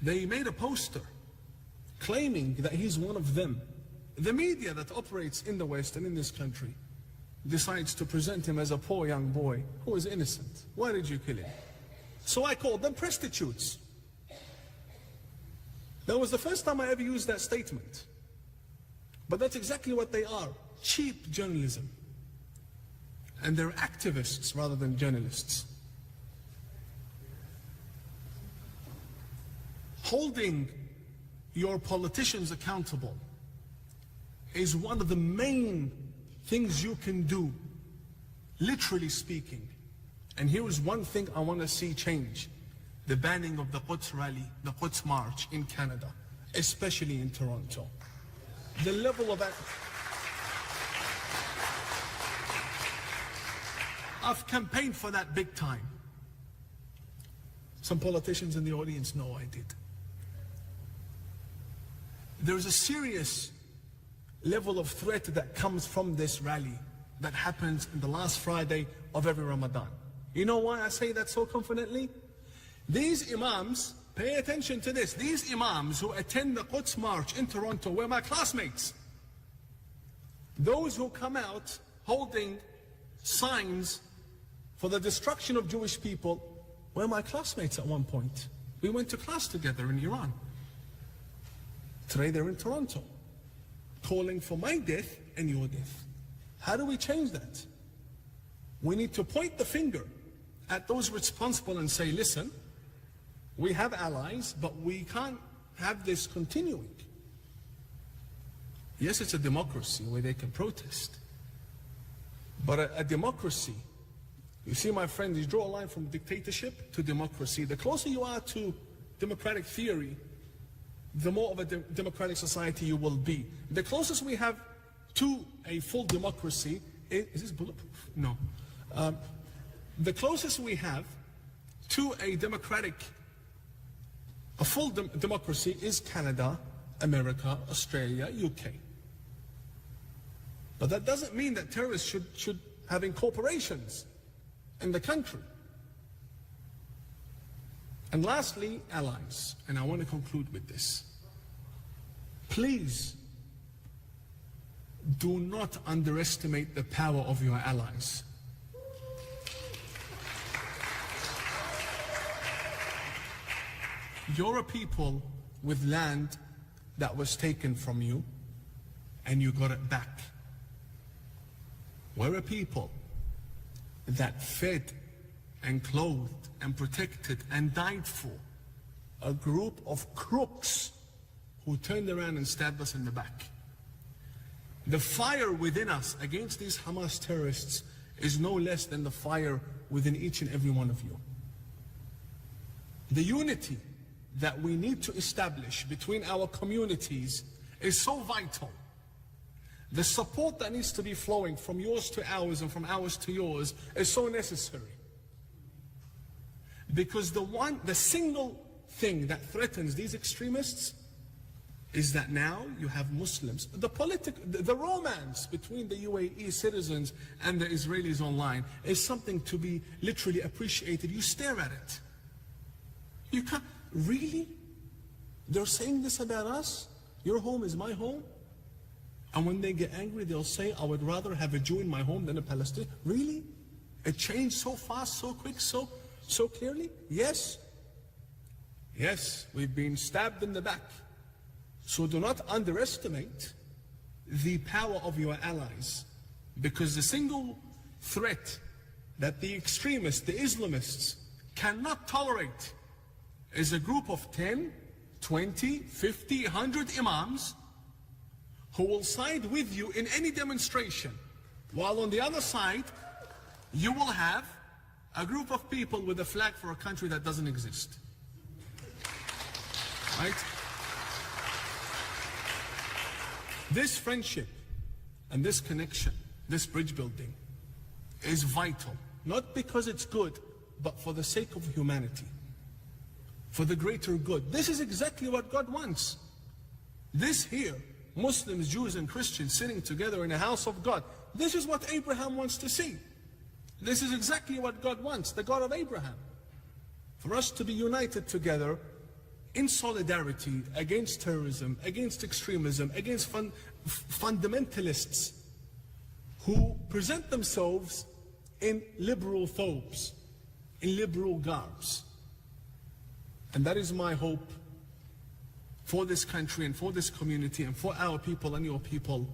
They made a poster claiming that he's one of them. The media that operates in the West and in this country decides to present him as a poor young boy who is innocent. Why did you kill him? So I called them prostitutes. That was the first time I ever used that statement. But that's exactly what they are. Cheap journalism. And they're activists rather than journalists. Holding your politicians accountable is one of the main things you can do, literally speaking. And here is one thing I want to see change. The banning of the Quds rally, the Quds march in Canada, especially in Toronto. The level of... I've campaigned for that big time. Some politicians in the audience know I did. There's a serious level of threat that comes from this rally that happens in the last Friday of every Ramadan. You know why I say that so confidently? These Imams, pay attention to this, these Imams who attend the Quds March in Toronto were my classmates. Those who come out holding signs for the destruction of Jewish people were my classmates at one point. We went to class together in Iran. Today they're in Toronto, calling for my death and your death. How do we change that? We need to point the finger at those responsible and say, listen, we have allies, but we can't have this continuing. Yes, it's a democracy where they can protest. But a democracy, you see, my friend, you draw a line from dictatorship to democracy. The closer you are to democratic theory, the more of a democratic society you will be. The closest we have to a full democracy, is this bulletproof? No. The closest we have to a full democracy is Canada, America, Australia, UK. But that doesn't mean that terrorists should have incorporations in the country. And lastly, allies. And I want to conclude with this. Please do not underestimate the power of your allies. You're a people with land that was taken from you and you got it back. We're a people that fed and clothed and protected and died for a group of crooks who turned around and stabbed us in the back. The fire within us against these Hamas terrorists is no less than the fire within each and every one of you. The unity that we need to establish between our communities is so vital. The support that needs to be flowing from yours to ours and from ours to yours is so necessary. Because the single thing that threatens these extremists is that now you have Muslims. The romance between the UAE citizens and the Israelis online is something to be literally appreciated. You stare at it. You can't, really? They're saying this about us? Your home is my home? And when they get angry, they'll say, I would rather have a Jew in my home than a Palestinian. Really? It changed so fast, so quick, so clearly? Yes. Yes, we've been stabbed in the back. So do not underestimate the power of your allies. Because the single threat that the extremists, the Islamists, cannot tolerate is a group of 10, 20, 50, 100 Imams who will side with you in any demonstration, while on the other side, you will have a group of people with a flag for a country that doesn't exist. Right? This friendship and this connection, this bridge building, is vital. Not because it's good, but for the sake of humanity. For the greater good. This is exactly what God wants. This here, Muslims, Jews and Christians sitting together in a house of God. This is what Abraham wants to see. This is exactly what God wants, the God of Abraham. For us to be united together in solidarity against terrorism, against extremism, against fundamentalists who present themselves in liberal thobes, in liberal garbs. And that is my hope for this country and for this community and for our people and your people.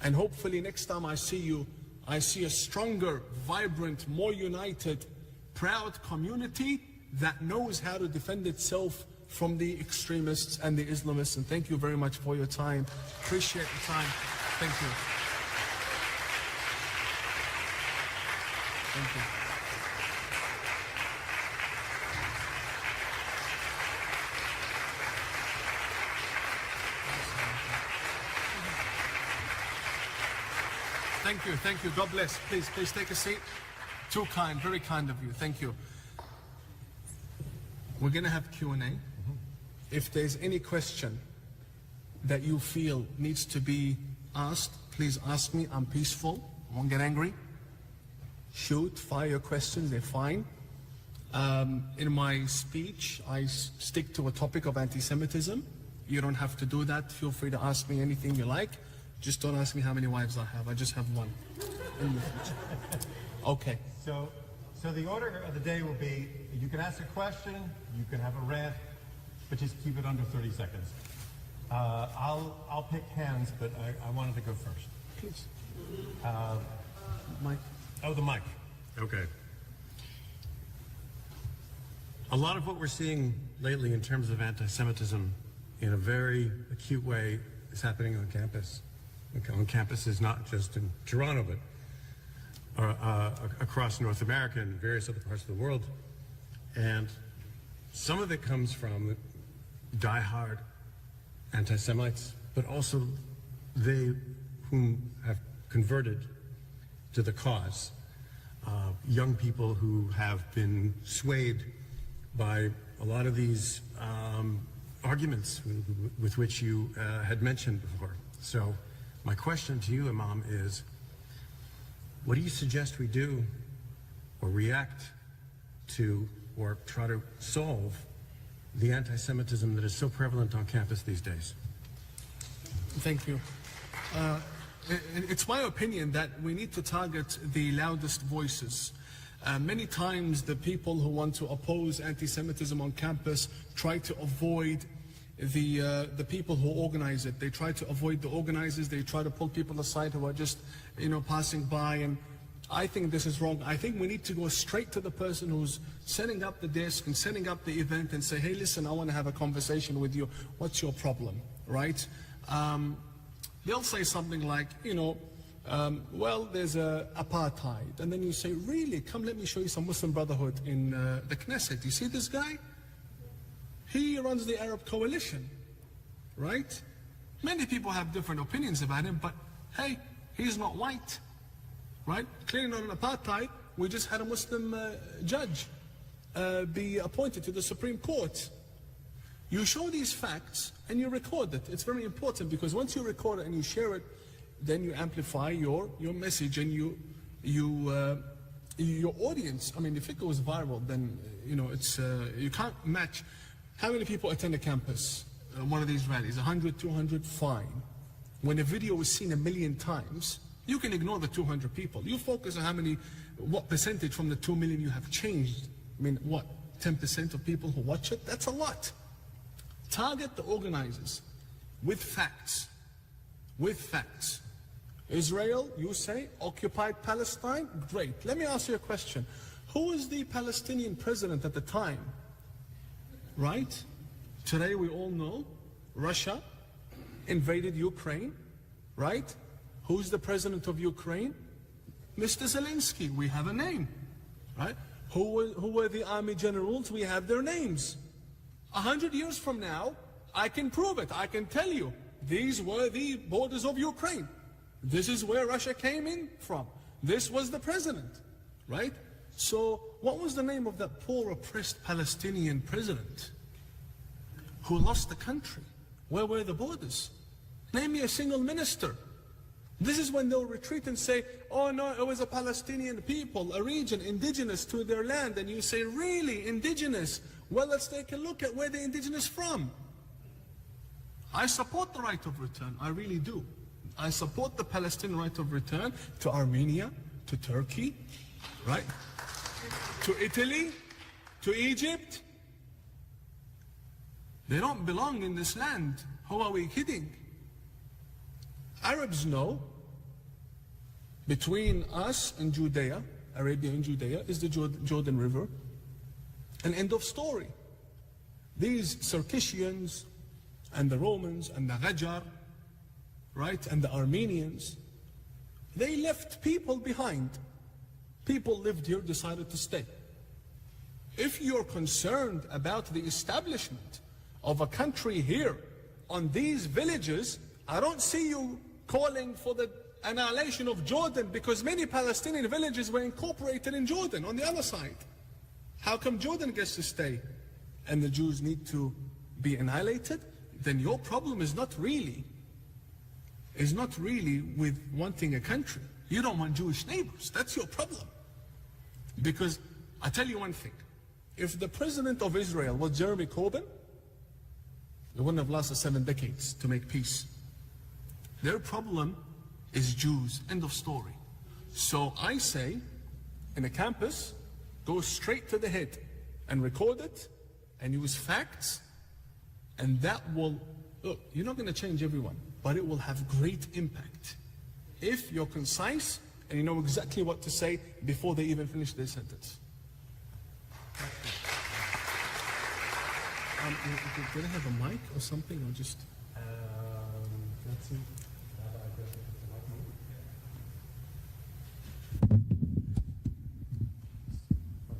And hopefully next time I see you, I see a stronger, vibrant, more united, proud community that knows how to defend itself from the extremists and the Islamists. And thank you very much for your time. Appreciate the time. Thank you. Thank you. Thank you, thank you. God bless. Please take a seat. Too kind, very kind of you. Thank you. We're going to have Q&A. If there's any question that you feel needs to be asked, please ask me. I'm peaceful. I won't get angry. Shoot, fire your questions, they're fine. In my speech, I stick to a topic of anti-Semitism. You don't have to do that. Feel free to ask me anything you like. Just don't ask me how many wives I have. I just have one. Okay. So the order of the day will be, you can ask a question, you can have a rant, but just keep it under 30 seconds. I'll pick hands, but I wanted to go first. Please. Mike. Oh, the mic. Okay. A lot of what we're seeing lately in terms of anti-Semitism in a very acute way is happening on campus. On campuses not just in Toronto, but across North America and various other parts of the world. And some of it comes from diehard anti-Semites, but also they whom have converted to the cause. Young people who have been swayed by a lot of these arguments with which you had mentioned before. So my question to you, Imam, is what do you suggest we do or react to or try to solve the anti-Semitism that is so prevalent on campus these days? Thank you. It's my opinion that we need to target the loudest voices. Many times the people who want to oppose anti-Semitism on campus try to avoid the people who organize it. They try to avoid the organizers. They try to pull people aside who are just, passing by. And I think this is wrong. I think we need to go straight to the person who's setting up the desk and setting up the event and say, hey, listen, I want to have a conversation with you. What's your problem, right? They'll say something like, well, there's apartheid. And then you say, really? Come, let me show you some Muslim Brotherhood in the Knesset. You see this guy? He runs the Arab Coalition, right? Many people have different opinions about him, but hey, he's not white, right? Clearly not an apartheid. We just had a Muslim judge be appointed to the Supreme Court. You show these facts and you record it. It's very important because once you record it and you share it, then you amplify your message and your audience. I mean, if it goes viral, then it's you can't match. How many people attend a campus, one of these rallies? 100, 200, fine. When a video is seen 1 million times, you can ignore the 200 people. You focus on what percentage from the 2 million you have changed. I mean, what, 10% of people who watch it? That's a lot. Target the organizers with facts. With facts. Israel, you say, occupied Palestine? Great. Let me ask you a question. Who was the Palestinian president at the time? Right? Today we all know Russia invaded Ukraine, right? Who's the president of Ukraine? Mr. Zelensky. We have a name, right? Who were the army generals? We have their names. 100 years from now, I can prove it. I can tell you, these were the borders of Ukraine. This is where Russia came in from. This was the president, right? So what was the name of that poor oppressed Palestinian president who lost the country? Where were the borders? Name me a single minister. This is when they'll retreat and say, oh no, it was a Palestinian people, a region indigenous to their land. And you say, really, indigenous? Well, let's take a look at where they're indigenous from. I support the right of return, I really do. I support the Palestinian right of return to Armenia, to Turkey, right? To Italy, to Egypt. They don't belong in this land. Who are we kidding? Arabs know between us and Judea, Arabia and Judea, is the Jordan River. An end of story. These Circassians and the Romans and the Qajar, right, and the Armenians, they left people behind. People lived here, decided to stay. If you're concerned about the establishment of a country here on these villages, I don't see you calling for the annihilation of Jordan, because many Palestinian villages were incorporated in Jordan on the other side. How come Jordan gets to stay and the Jews need to be annihilated? Then your problem is not really with wanting a country. You don't want Jewish neighbors. That's your problem. Because I tell you one thing, if the president of Israel was Jeremy Corbyn, they wouldn't have lasted 7 decades to make peace. Their problem is Jews, end of story. So I say, in a campus, go straight to the head and record it and use facts, and that will, look, you're not going to change everyone, but it will have great impact if you're concise and you know exactly what to say before they even finish their sentence. Did I have a mic or something, or just? Let's see.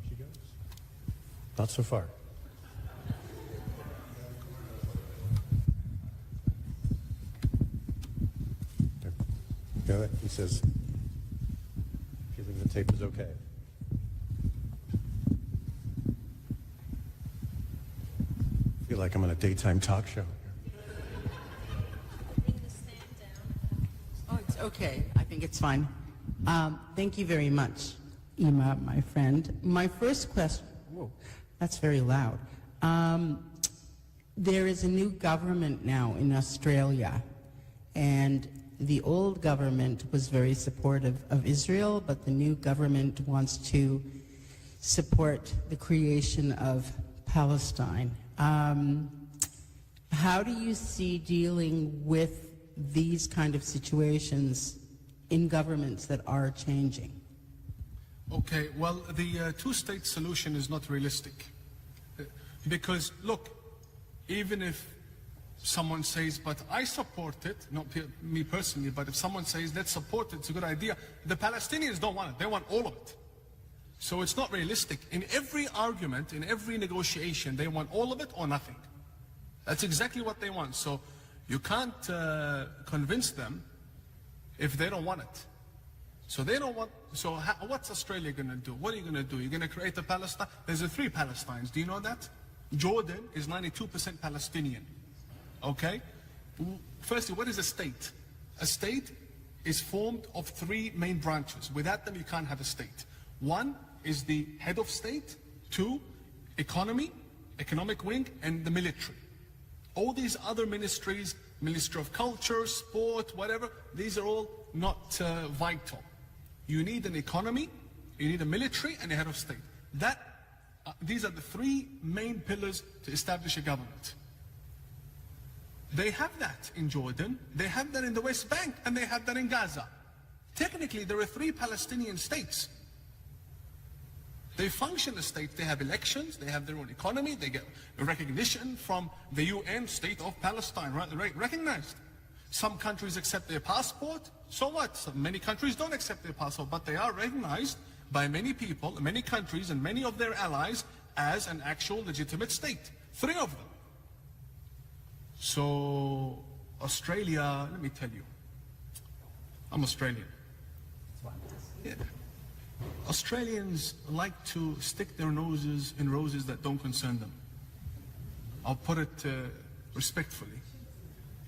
She goes. Not so far. Go ahead. He says, feeling the tape is okay. I feel like I'm on a daytime talk show. Oh, it's okay. I think it's fine. Thank you very much, Imam, my friend. My first question, whoa, that's very loud. There is a new government now in Australia, and the old government was very supportive of Israel, but the new government wants to support the creation of Palestine. How do you see dealing with these kind of situations in governments that are changing? Okay, well, the two-state solution is not realistic. Because, look, even if someone says, but I support it, not me personally, but if someone says, let's support it, it's a good idea, the Palestinians don't want it, they want all of it. So it's not realistic. In every argument, in every negotiation, they want all of it or nothing. That's exactly what they want. So you can't convince them if they don't want it. So they don't want, so what's Australia going to do? What are you going to do? You're going to create a Palestine? There's 3 Palestines, do you know that? Jordan is 92% Palestinian. Okay? Firstly, what is a state? A state is formed of 3 main branches. Without them, you can't have a state. 1 is the head of state. 2, economy, economic wing, and the military. All these other ministries, Ministry of Culture, Sport, whatever, these are all not vital. You need an economy, you need a military, and a head of state. These are the 3 main pillars to establish a government. They have that in Jordan, they have that in the West Bank, and they have that in Gaza. Technically, there are 3 Palestinian states. They function as states, they have elections, they have their own economy, they get recognition from the UN, State of Palestine, right, recognized. Some countries accept their passport, so what? Many countries don't accept their passport, but they are recognized by many people, many countries, and many of their allies as an actual legitimate state. 3 of them. So, Australia, let me tell you, I'm Australian. Yeah. Australians like to stick their noses in roses that don't concern them. I'll put it respectfully.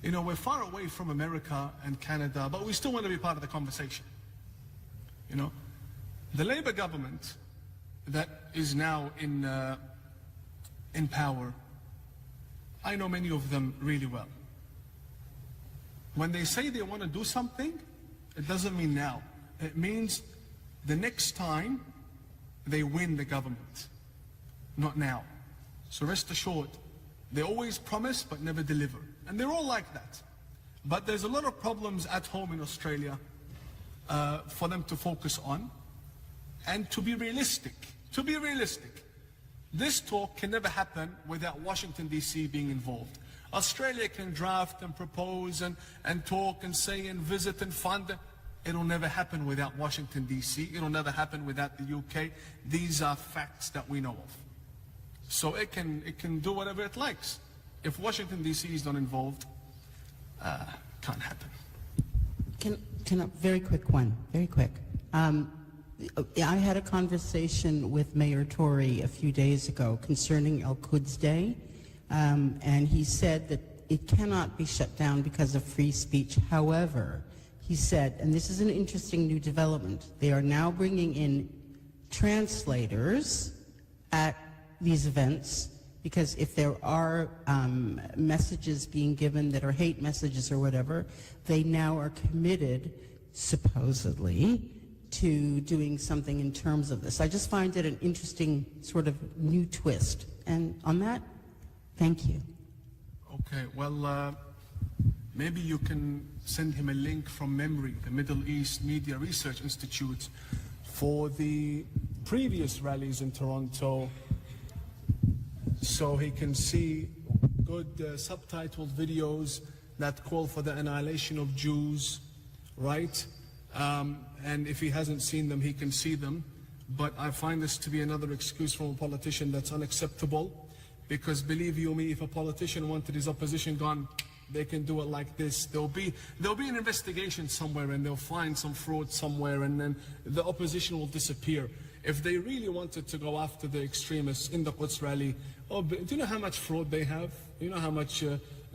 You know, we're far away from America and Canada, but we still want to be part of the conversation. You know, the Labour government that is now in power, I know many of them really well. When they say they want to do something, it doesn't mean now. It means the next time they win the government, not now. So rest assured, they always promise but never deliver. And they're all like that. But there's a lot of problems at home in Australia for them to focus on. And to be realistic, this talk can never happen without Washington, D.C. being involved. Australia can draft and propose and talk and say and visit and fund. It'll never happen without Washington, D.C. It'll never happen without the UK. These are facts that we know of. So it can do whatever it likes. If Washington, D.C. is not involved, can't happen. Can I, very quick one, very quick. I had a conversation with Mayor Tory a few days ago concerning Al-Quds Day, and he said that it cannot be shut down because of free speech. However, he said, and this is an interesting new development, they are now bringing in translators at these events, because if there are messages being given that are hate messages or whatever, they now are committed, supposedly, to doing something in terms of this. I just find it an interesting sort of new twist. And on that, thank you. Okay, well, maybe you can send him a link from memory, the Middle East Media Research Institute, for the previous rallies in Toronto, so he can see good subtitled videos that call for the annihilation of Jews, right? And if he hasn't seen them, he can see them. But I find this to be another excuse from a politician that's unacceptable, because believe you me, if a politician wanted his opposition gone, they can do it like this. There'll be an investigation somewhere, and they'll find some fraud somewhere, and then the opposition will disappear. If they really wanted to go after the extremists in the Quds rally, do you know how much fraud they have? You know how much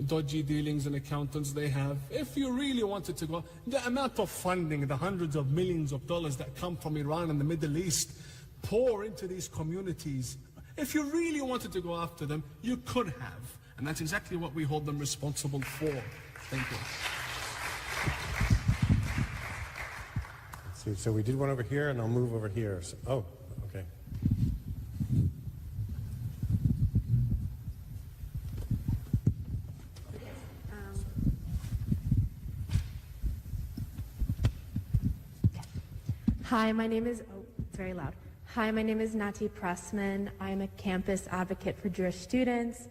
dodgy dealings and accountants they have? If you really wanted to go, the amount of funding, the hundreds of millions of dollars that come from Iran and the Middle East, pour into these communities. If you really wanted to go after them, you could have. And that's exactly what we hold them responsible for. Thank you. So we did one over here, and I'll move over here. So, oh, okay. Hi, my name is, oh, it's very loud. Hi, my name is Nati Pressman. I'm a campus advocate for Jewish students.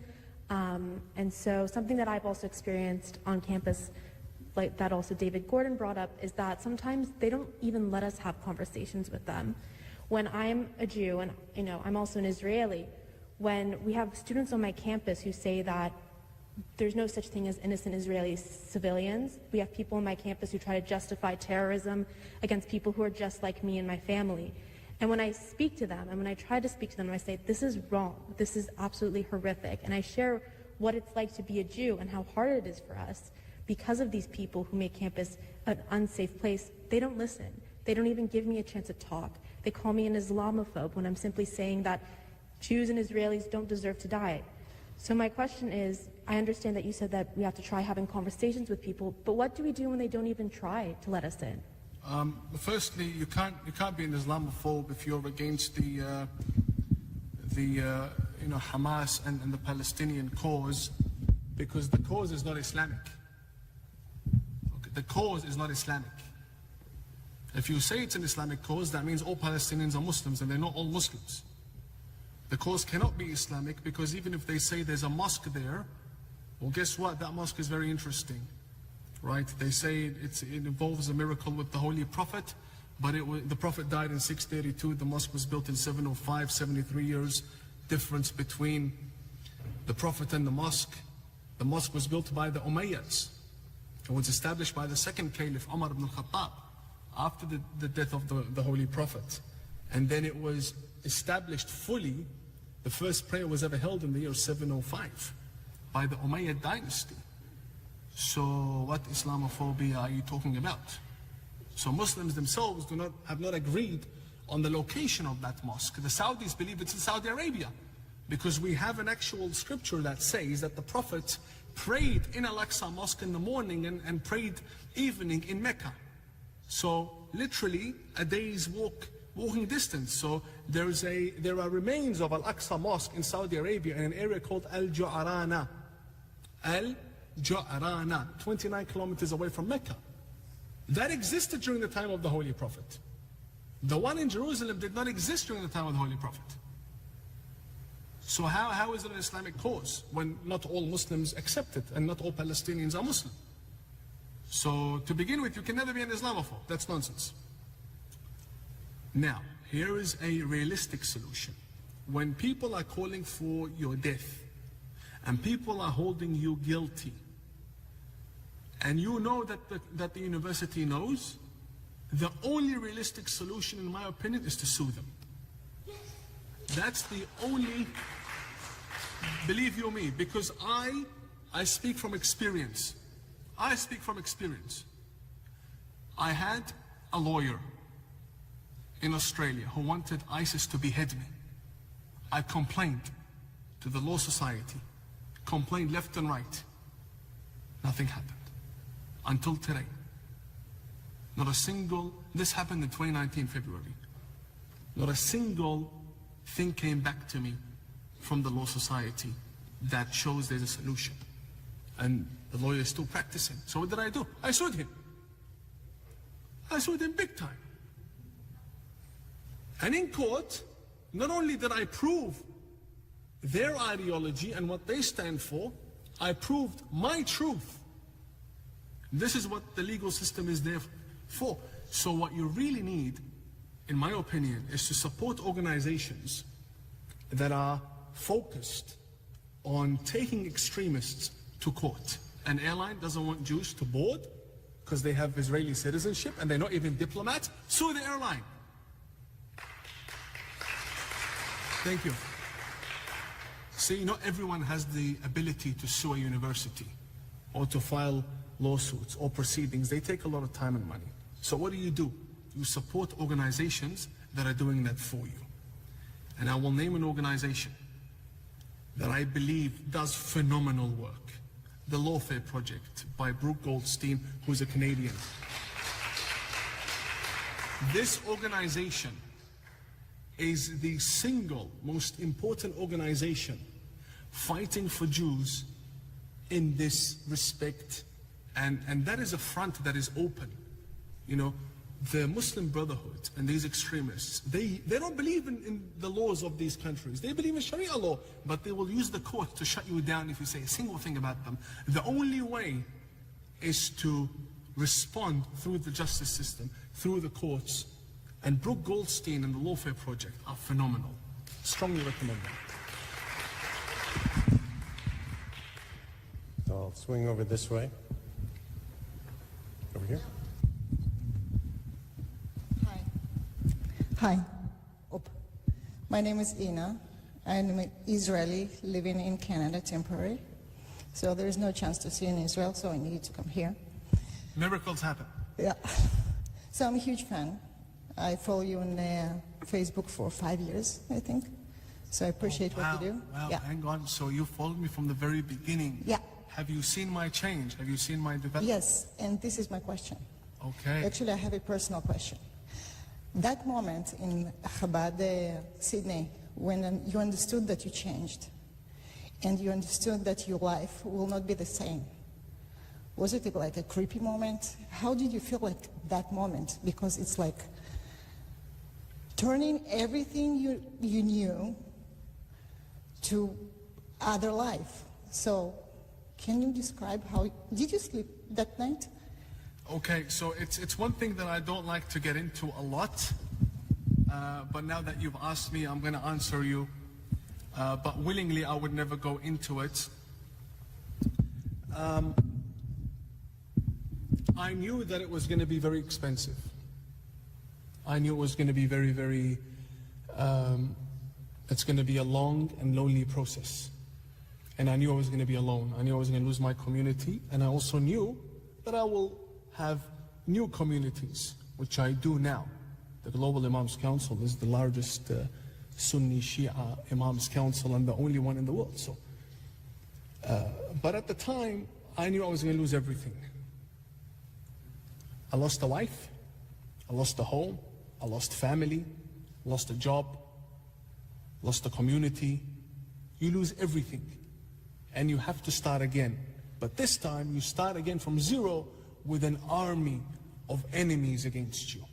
And so something that I've also experienced on campus, like that also David Gordon brought up, is that sometimes they don't even let us have conversations with them. When I'm a Jew, and I'm also an Israeli, when we have students on my campus who say that there's no such thing as innocent Israeli civilians, we have people on my campus who try to justify terrorism against people who are just like me and my family. And when I speak to them, and when I try to speak to them, I say, this is wrong, this is absolutely horrific, and I share what it's like to be a Jew and how hard it is for us because of these people who make campus an unsafe place. They don't listen. They don't even give me a chance to talk. They call me an Islamophobe when I'm simply saying that Jews and Israelis don't deserve to die. So my question is, I understand that you said that we have to try having conversations with people, but what do we do when they don't even try to let us in? Firstly, you can't be an Islamophobe if you're against the Hamas and the Palestinian cause, because the cause is not Islamic. Okay, the cause is not Islamic. If you say it's an Islamic cause, that means all Palestinians are Muslims, and they're not all Muslims. The cause cannot be Islamic, because even if they say there's a mosque there, well, guess what? That mosque is very interesting. Right? They say it involves a miracle with the Holy Prophet, but the Prophet died in 632, the mosque was built in 705, 73 years difference between the Prophet and the mosque. The mosque was built by the Umayyads. It was established by the second Caliph, Umar ibn al-Khattab, after the death of the Holy Prophet. And then it was established fully, the first prayer was ever held in the year 705 by the Umayyad dynasty. So what Islamophobia are you talking about? So Muslims themselves have not agreed on the location of that mosque. The Saudis believe it's in Saudi Arabia, because we have an actual scripture that says that the Prophet prayed in Al-Aqsa Mosque in the morning and prayed evening in Mecca. So literally a day's walking distance. So there are remains of Al-Aqsa Mosque in Saudi Arabia in an area called Al-Ju'arana. Al-Ju'arana, 29 kilometers away from Mecca. That existed during the time of the Holy Prophet. The one in Jerusalem did not exist during the time of the Holy Prophet. So how is it an Islamic cause when not all Muslims accept it and not all Palestinians are Muslim? So to begin with, you can never be an Islamophobe. That's nonsense. Now, here is a realistic solution. When people are calling for your death and people are holding you guilty, and you know that the university knows, the only realistic solution, in my opinion, is to sue them. That's the only, believe you me, because I speak from experience. I speak from experience. I had a lawyer in Australia who wanted ISIS to behead me. I complained to the Law Society, complained left and right. Nothing happened. Until today. Not a single, this happened in 2019 February. Not a single thing came back to me from the Law Society that shows there's a solution. And the lawyer is still practicing. So what did I do? I sued him. I sued him big time. And in court, not only did I prove their ideology and what they stand for, I proved my truth. This is what the legal system is there for. So what you really need, in my opinion, is to support organizations that are focused on taking extremists to court. An airline doesn't want Jews to board because they have Israeli citizenship and they're not even diplomats. Sue the airline. Thank you. See, not everyone has the ability to sue a university or to file lawsuits or proceedings. They take a lot of time and money. So what do? You support organizations that are doing that for you. And I will name an organization that I believe does phenomenal work. The Lawfare Project by Brooke Goldstein, who's a Canadian. This organization is the single most important organization fighting for Jews in this respect. And that is a front that is open. You know, the Muslim Brotherhood and these extremists, they don't believe in the laws of these countries. They believe in Sharia law, but they will use the court to shut you down if you say a single thing about them. The only way is to respond through the justice system, through the courts. And Brooke Goldstein and the Lawfare Project are phenomenal. Strongly recommend them. So I'll swing over this way. Over here. Hi. My name is Ina. I'm an Israeli living in Canada temporary. So there is no chance to see in Israel, so I need to come here. Miracles happen. Yeah. So I'm a huge fan. I follow you on Facebook for 5 years, I think. So I appreciate what you do. Wow, yeah. Hang on. So you followed me from the very beginning. Yeah. Have you seen my change? Have you seen my development? Yes, and this is my question. Okay. Actually, I have a personal question. That moment in Chabad, Sydney, when you understood that you changed, and you understood that your life will not be the same, was it like a creepy moment? How did you feel like that moment? Because it's like turning everything you knew to other life. So can you describe how, did you sleep that night? Okay, so it's one thing that I don't like to get into a lot, but now that you've asked me, I'm going to answer you. But willingly, I would never go into it. I knew that it was going to be very expensive. I knew it was going to be very, very, it's going to be a long and lonely process. And I knew I was going to be alone. I knew I was going to lose my community. And I also knew that I will have new communities, which I do now. The Global Imams Council is the largest Sunni Shia Imams Council and the only one in the world. So, but at the time, I knew I was going to lose everything. I lost a wife, I lost a home, I lost family, lost a job, lost a community. You lose everything, and you have to start again. But this time, you start again from zero with an army of enemies against you.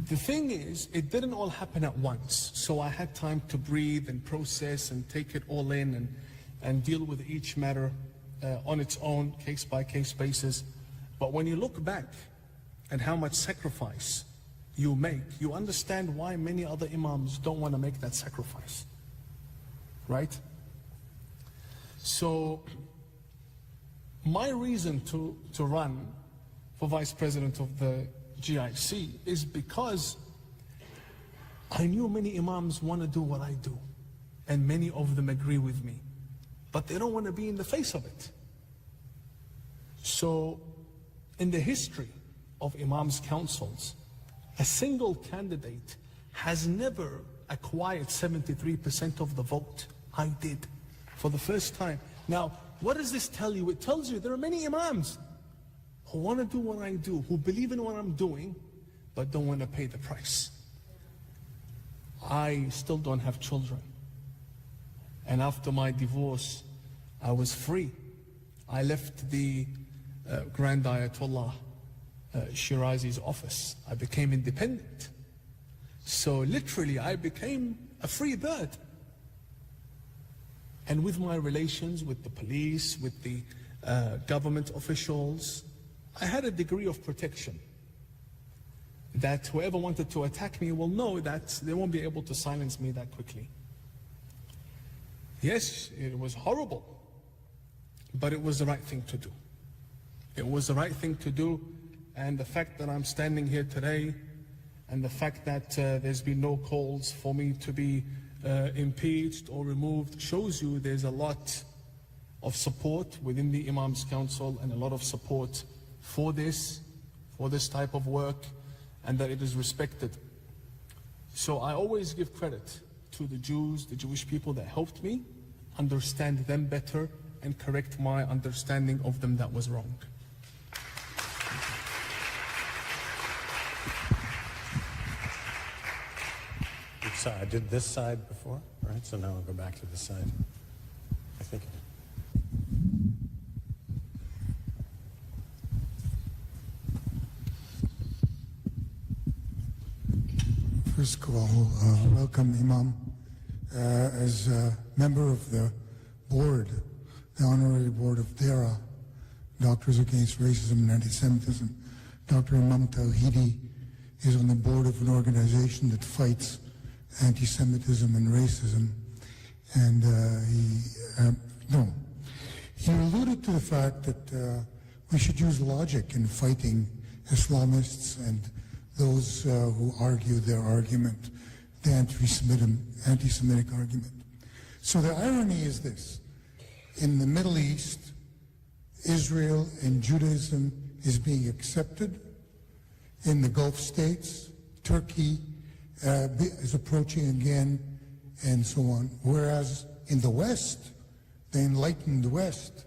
The thing is, it didn't all happen at once, so I had time to breathe and process and take it all in and deal with each matter on its own, case-by-case basis. But when you look back at how much sacrifice you make, you understand why many other imams don't want to make that sacrifice, right? So my reason to run for vice president of the GIC is because I knew many imams want to do what I do, and many of them agree with me, but they don't want to be in the face of it. So in the history of imams' councils, a single candidate has never acquired 73% of the vote. I did, for the first time. Now, what does this tell you? It tells you there are many imams who want to do what I do, who believe in what I'm doing, but don't want to pay the price. I still don't have children. And after my divorce, I was free. I left the Grand Ayatollah Shirazi's office. I became independent. So literally, I became a free bird. And with my relations with the police, with the government officials, I had a degree of protection that whoever wanted to attack me will know that they won't be able to silence me that quickly. Yes, it was horrible, but it was the right thing to do. It was the right thing to do, and the fact that I'm standing here today, and the fact that there's been no calls for me to be impeached or removed, shows you there's a lot of support within the Imams Council and a lot of support for this type of work, and that it is respected. So I always give credit to the Jews, the Jewish people that helped me understand them better and correct my understanding of them that was wrong. So I did this side before, right? So now I'll go back to this side. I think. First of all, welcome, Imam. As a member of the board, the honorary board of DARA, Doctors Against Racism and Antisemitism, Dr. Imam Tawhidi is on the board of an organization that fights anti-Semitism and racism. And he alluded to the fact that we should use logic in fighting Islamists and those who argue their argument, the anti-Semitic argument. So the irony is this: in the Middle East, Israel and Judaism is being accepted. In the Gulf states, Turkey is approaching again, and so on. Whereas in the West, the enlightened West,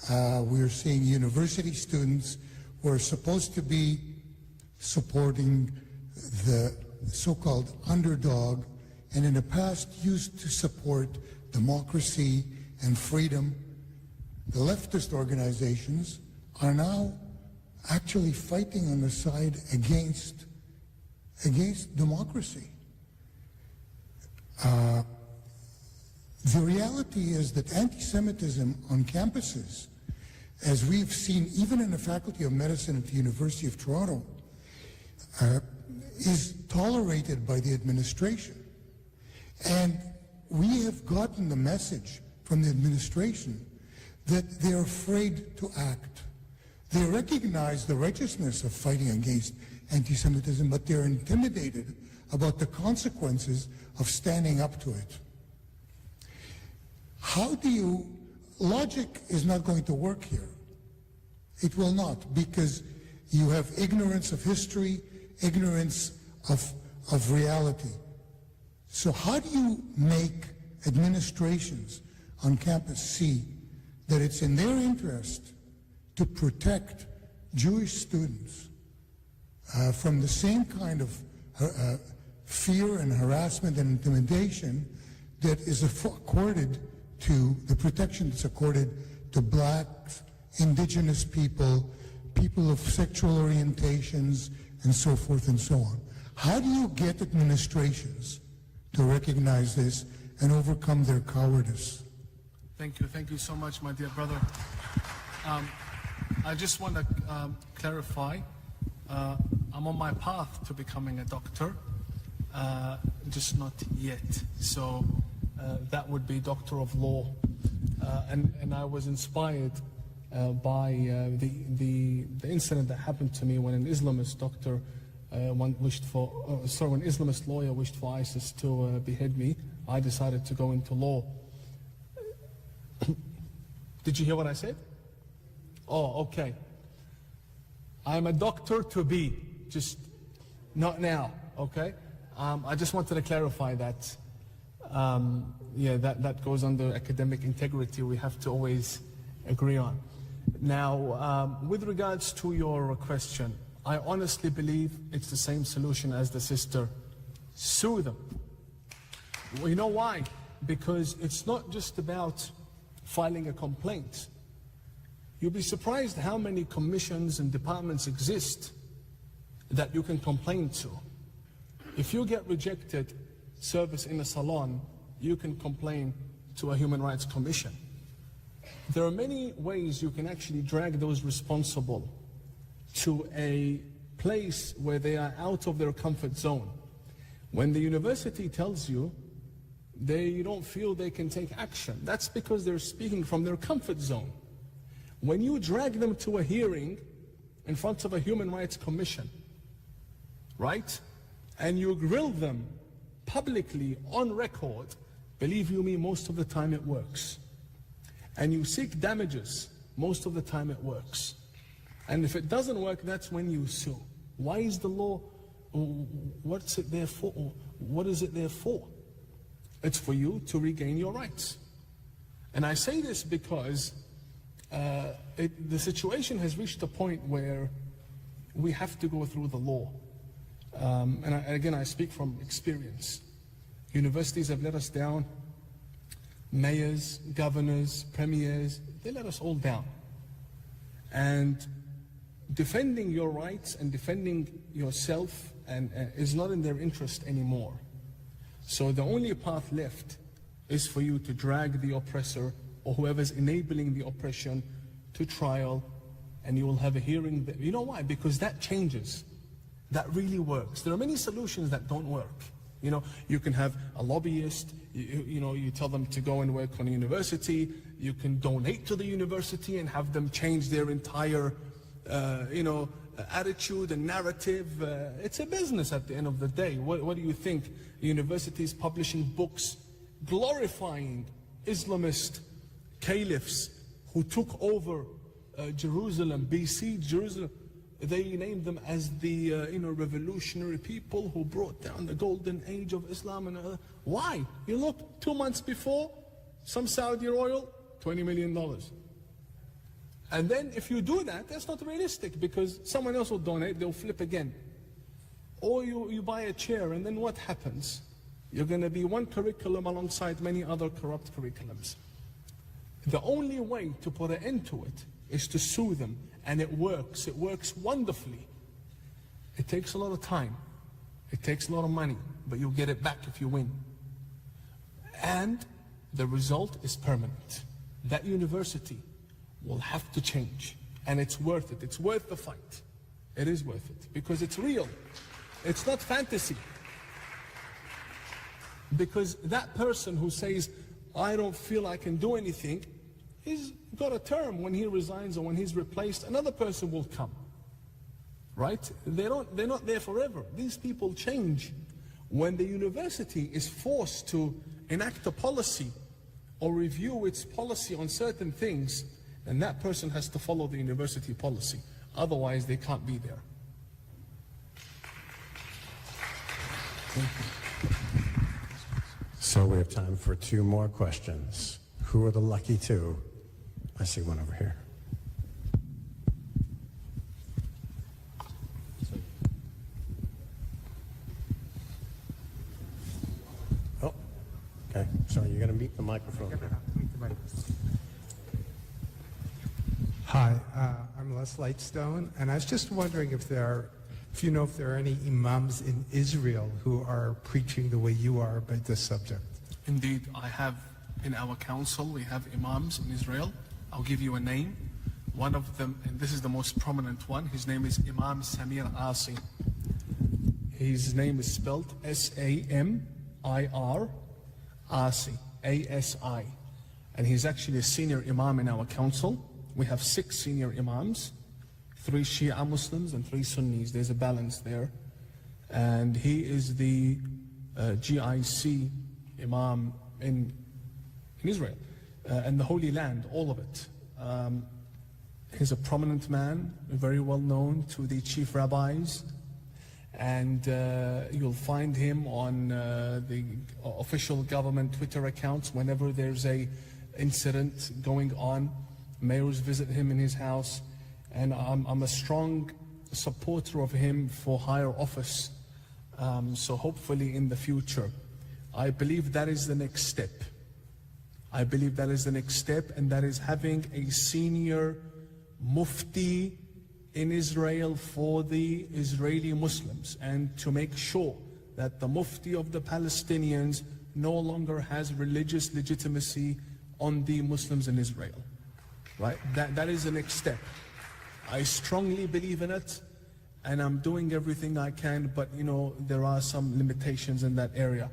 we're seeing university students who are supposed to be supporting the so-called underdog, and in the past used to support democracy and freedom. The leftist organizations are now actually fighting on the side against democracy. The reality is that anti-Semitism on campuses, as we've seen even in the Faculty of Medicine at the University of Toronto, is tolerated by the administration. And we have gotten the message from the administration that they're afraid to act. They recognize the righteousness of fighting against anti-Semitism, but they're intimidated about the consequences of standing up to it. How do you, logic is not going to work here. It will not, because you have ignorance of history, ignorance of reality. So how do you make administrations on campus see that it's in their interest to protect Jewish students from the same kind of fear and harassment and intimidation that is accorded to, the protection that's accorded to blacks, indigenous people, people of sexual orientations, and so forth and so on? How do you get administrations to recognize this and overcome their cowardice? Thank you so much, my dear brother. I just want to clarify, I'm on my path to becoming a doctor, just not yet. So that would be Doctor of Law. And I was inspired by the incident that happened to me when an Islamist doctor when Islamist lawyer wished for ISIS to behead me. I decided to go into law. Did you hear what I said? Oh, okay. I'm a doctor to be, just not now, okay? I just wanted to clarify that. Yeah, that goes under academic integrity. We have to always agree on. Now, with regards to your question, I honestly believe it's the same solution as the sister. Sue them. Well, you know why? Because it's not just about filing a complaint. You'll be surprised how many commissions and departments exist that you can complain to. If you get rejected service in a salon, you can complain to a human rights commission. There are many ways you can actually drag those responsible to a place where they are out of their comfort zone. When the university tells you they don't feel they can take action, that's because they're speaking from their comfort zone. When you drag them to a hearing in front of a human rights commission, right, and you grill them publicly on record, believe you me, most of the time it works. And you seek damages, most of the time it works. And if it doesn't work, that's when you sue. Why is the law, what's it there for? What is it there for? It's for you to regain your rights. And I say this because the situation has reached a point where we have to go through the law. And again, I speak from experience. Universities have let us down. Mayors, governors, premiers, they let us all down. And defending your rights and defending yourself is not in their interest anymore. So the only path left is for you to drag the oppressor or whoever's enabling the oppression to trial, and you will have a hearing. You know why? Because that changes. That really works. There are many solutions that don't work. You know, you can have a lobbyist, you tell them to go and work on a university, you can donate to the university and have them change their entire, attitude and narrative. It's a business at the end of the day. What do you think? Universities publishing books glorifying Islamist caliphs who took over Jerusalem, BC Jerusalem. They named them as the revolutionary people who brought down the golden age of Islam. And why? You look, 2 months before, some Saudi oil, $20 million. And then if you do that, that's not realistic, because someone else will donate, they'll flip again. Or you buy a chair, and then what happens? You're going to be one curriculum alongside many other corrupt curriculums. The only way to put an end to it is to sue them. And it works wonderfully. It takes a lot of time, it takes a lot of money, but you'll get it back if you win. And the result is permanent. That university will have to change, and it's worth it. It's worth the fight. It is worth it, because it's real. It's not fantasy. Because that person who says, I don't feel I can do anything, he's got a term. When he resigns or when he's replaced, another person will come. Right? They're not there forever. These people change. When the university is forced to enact a policy or review its policy on certain things, then that person has to follow the university policy. Otherwise, they can't be there. So we have time for 2 more questions. Who are the lucky 2? I see one over here. Oh, okay. Sorry, you're going to meet the microphone. Hi, I'm Les Lightstone, and I was just wondering if you know if there are any imams in Israel who are preaching the way you are about this subject. Indeed, I have in our council, we have imams in Israel. I'll give you a name. One of them, and this is the most prominent one, his name is Imam Samir Asi. His name is spelled S-A-M-I-R, Asi, A-S-I. And he's actually a senior imam in our council. We have 6 senior imams, 3 Shia Muslims and 3 Sunnis. There's a balance there. And he is the GIC imam in Israel and the Holy Land, all of it. He's a prominent man, very well known to the chief rabbis. And you'll find him on the official government Twitter accounts whenever there's a incident going on. Mayors visit him in his house, and I'm a strong supporter of him for higher office. So hopefully in the future, I believe that is the next step. I believe that is the next step, and that is having a senior mufti in Israel for the Israeli Muslims, and to make sure that the mufti of the Palestinians no longer has religious legitimacy on the Muslims in Israel. Right? That is the next step. I strongly believe in it, and I'm doing everything I can, but you know, there are some limitations in that area.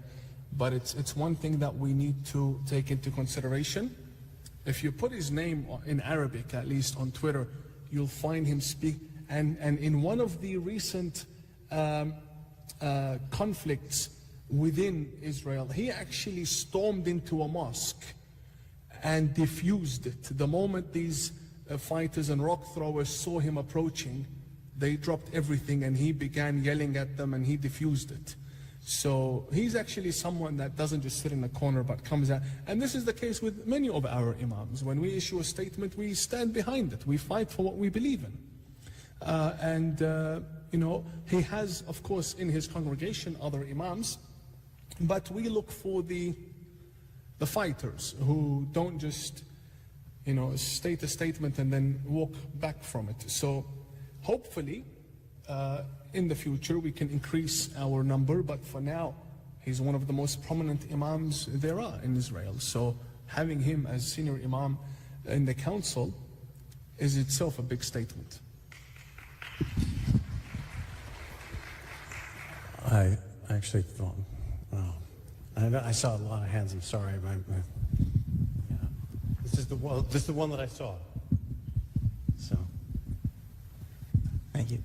But it's one thing that we need to take into consideration. If you put his name in Arabic, at least on Twitter, you'll find him speak. And in one of the recent conflicts within Israel, he actually stormed into a mosque and diffused it. The moment these fighters and rock throwers saw him approaching, they dropped everything and he began yelling at them and he diffused it. So he's actually someone that doesn't just sit in a corner but comes out. And this is the case with many of our imams. When we issue a statement, we stand behind it. We fight for what we believe in. You know, he has, of course, in his congregation other imams, but we look for the fighters who don't just, you know, state a statement and then walk back from it. So hopefully in the future we can increase our number, but for now he's one of the most prominent imams there are in Israel. So having him as senior imam in the council is itself a big statement. I actually thought, wow. I saw a lot of hands. I'm sorry. Yeah. This is the one that I saw. So, thank you.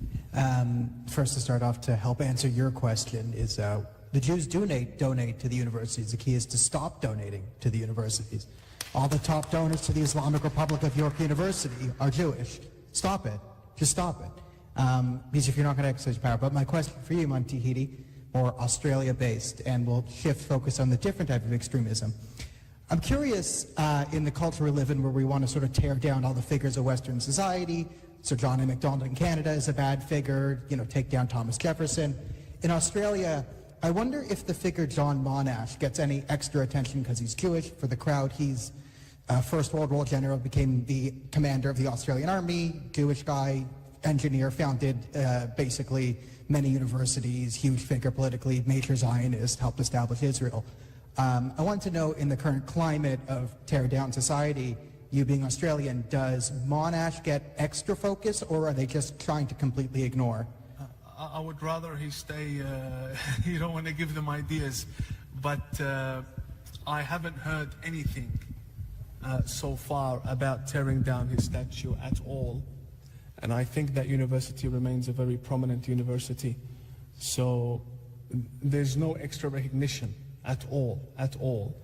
First, to start off, to help answer your question, is the Jews donate to the universities. The key is to stop donating to the universities. All the top donors to the Islamic Republic of York University are Jewish. Stop it. Just stop it. Because if you're not going to exercise power. But my question for you, Imam Tawhidi, more Australia-based, and we'll shift focus on the different type of extremism. I'm curious, in the culture we live in, where we want to sort of tear down all the figures of Western society. Sir John A. Macdonald in Canada is a bad figure, you know, take down Thomas Jefferson. In Australia, I wonder if the figure John Monash gets any extra attention because he's Jewish. For the crowd, he's First World War general, became the commander of the Australian Army, Jewish guy, engineer, founded basically many universities, huge figure politically, major Zionist, helped establish Israel. I want to know, in the current climate of tear down society, you being Australian, does Monash get extra focus, or are they just trying to completely ignore? I would rather he stay, you don't want to give them ideas, but I haven't heard anything so far about tearing down his statue at all. And I think that university remains a very prominent university. So there's no extra recognition at all.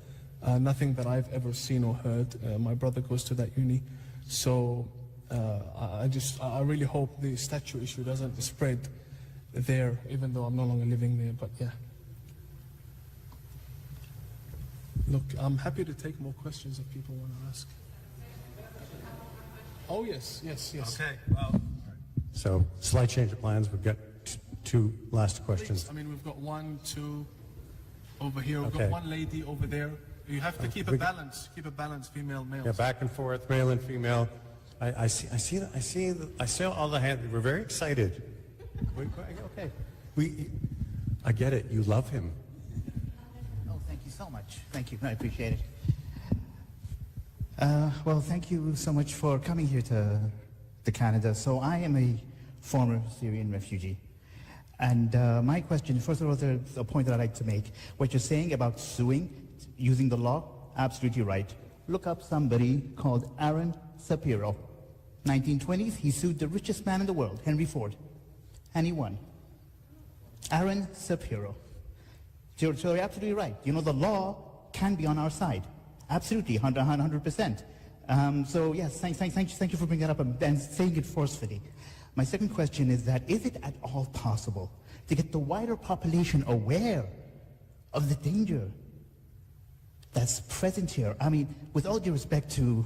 Nothing that I've ever seen or heard. My brother goes to that uni. So I really hope the statue issue doesn't spread there, even though I'm no longer living there, but yeah. Look, I'm happy to take more questions if people want to ask. Oh, yes. Okay, well. So, slight change of plans. We've got two last questions. I mean, we've got 1, 2 over here. We've Okay. got one lady over there. You have to keep a balance, female, male. Yeah, back and forth, male and female. I see all the hands. We're very excited. Okay. I get it. You love him. Oh, thank you so much. Thank you. I appreciate it. Well, thank you so much for coming here to Canada. So I am a former Syrian refugee. And my question, first of all, there's a point that I'd like to make. What you're saying about suing, using the law, absolutely right. Look up somebody called Aaron Shapiro. 1920s, he sued the richest man in the world, Henry Ford. And he won. Aaron Shapiro. So you're absolutely right. You know, the law can be on our side. Absolutely, 100%. So yes, thank you for bringing that up and saying it forcefully. My second question is that, is it at all possible to get the wider population aware of the danger that's present here? I mean, with all due respect to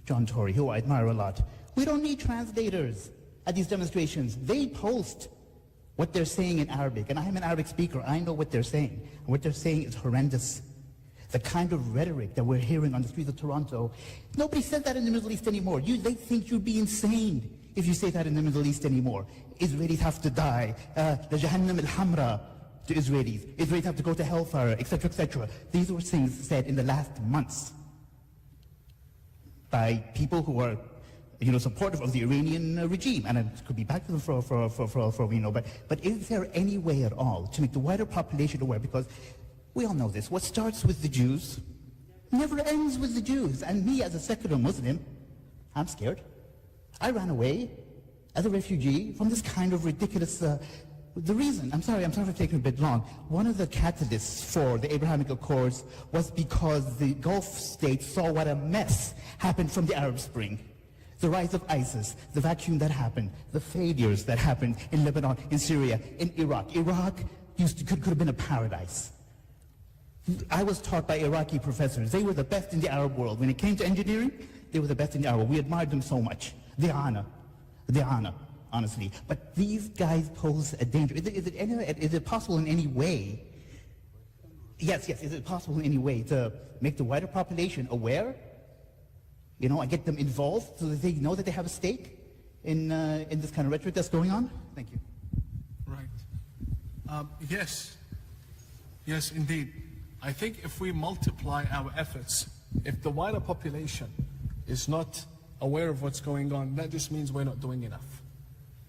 John Tory, who I admire a lot, we don't need translators at these demonstrations. They post what they're saying in Arabic, and I'm an Arabic speaker. I know what they're saying. And what they're saying is horrendous. The kind of rhetoric that we're hearing on the streets of Toronto, nobody says that in the Middle East anymore. They think you'd be insane if you say that in the Middle East anymore. Israelis have to die. The Jahannam al-Hamra to Israelis. Israelis have to go to hellfire, etc., etc. These were things said in the last months by people who are, supportive of the Iranian regime, and it could be back to them for we know. But is there any way at all to make the wider population aware? Because we all know this. What starts with the Jews never ends with the Jews. And me, as a secular Muslim, I'm scared. I ran away as a refugee from this kind of ridiculous. The reason, I'm sorry for taking a bit long. One of the catalysts for the Abrahamic Accords was because the Gulf states saw what a mess happened from the Arab Spring. The rise of ISIS, the vacuum that happened, the failures that happened in Lebanon, in Syria, in Iraq. Iraq could have been a paradise. I was taught by Iraqi professors. They were the best in the Arab world. When it came to engineering, they were the best in the Arab world. We admired them so much. The honor, honestly. But these guys pose a danger. Is it possible in any way? Yes, is it possible in any way to make the wider population aware? And get them involved so that they know that they have a stake in this kind of rhetoric that's going on? Thank you. Right. Yes, indeed. I think if we multiply our efforts, if the wider population is not aware of what's going on, that just means we're not doing enough.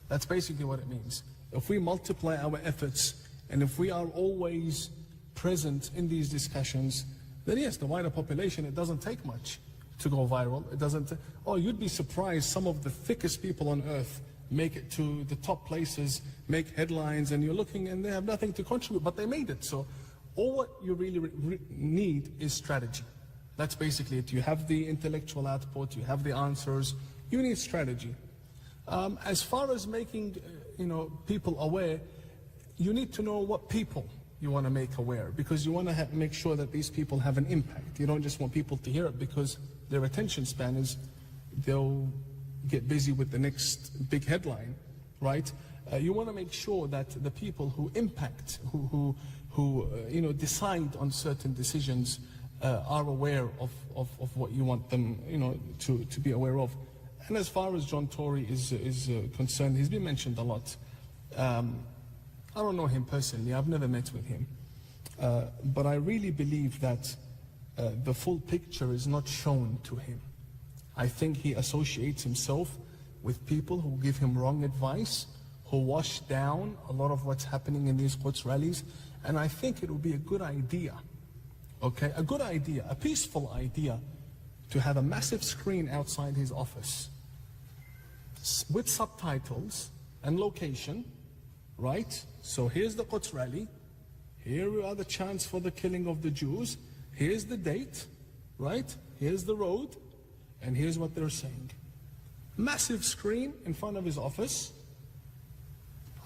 That's basically what it means. If we multiply our efforts, and if we are always present in these discussions, then yes, the wider population, it doesn't take much to go viral. It doesn't. You'd be surprised, some of the thickest people on earth make it to the top places, make headlines, and you're looking and they have nothing to contribute, but they made it. So all what you really need is strategy. That's basically it. You have the intellectual output, you have the answers, you need strategy. As far as making people aware, you need to know what people you want to make aware, because you want to make sure that these people have an impact. You don't just want people to hear it because their attention span is, they'll get busy with the next big headline, right? You want to make sure that the people who impact, who decide on certain decisions, are aware of what you want them, to be aware of. And as far as John Tory is concerned, he's been mentioned a lot. I don't know him personally. I've never met with him. But I really believe that the full picture is not shown to him. I think he associates himself with people who give him wrong advice, who wash down a lot of what's happening in these Quds rallies. And I think it would be a good idea, a good idea, a peaceful idea, to have a massive screen outside his office with subtitles and location, right? So here's the Quds rally, here are the chants for the killing of the Jews, Here's the date, right? Here's the road, and here's what they're saying. Massive screen in front of his office.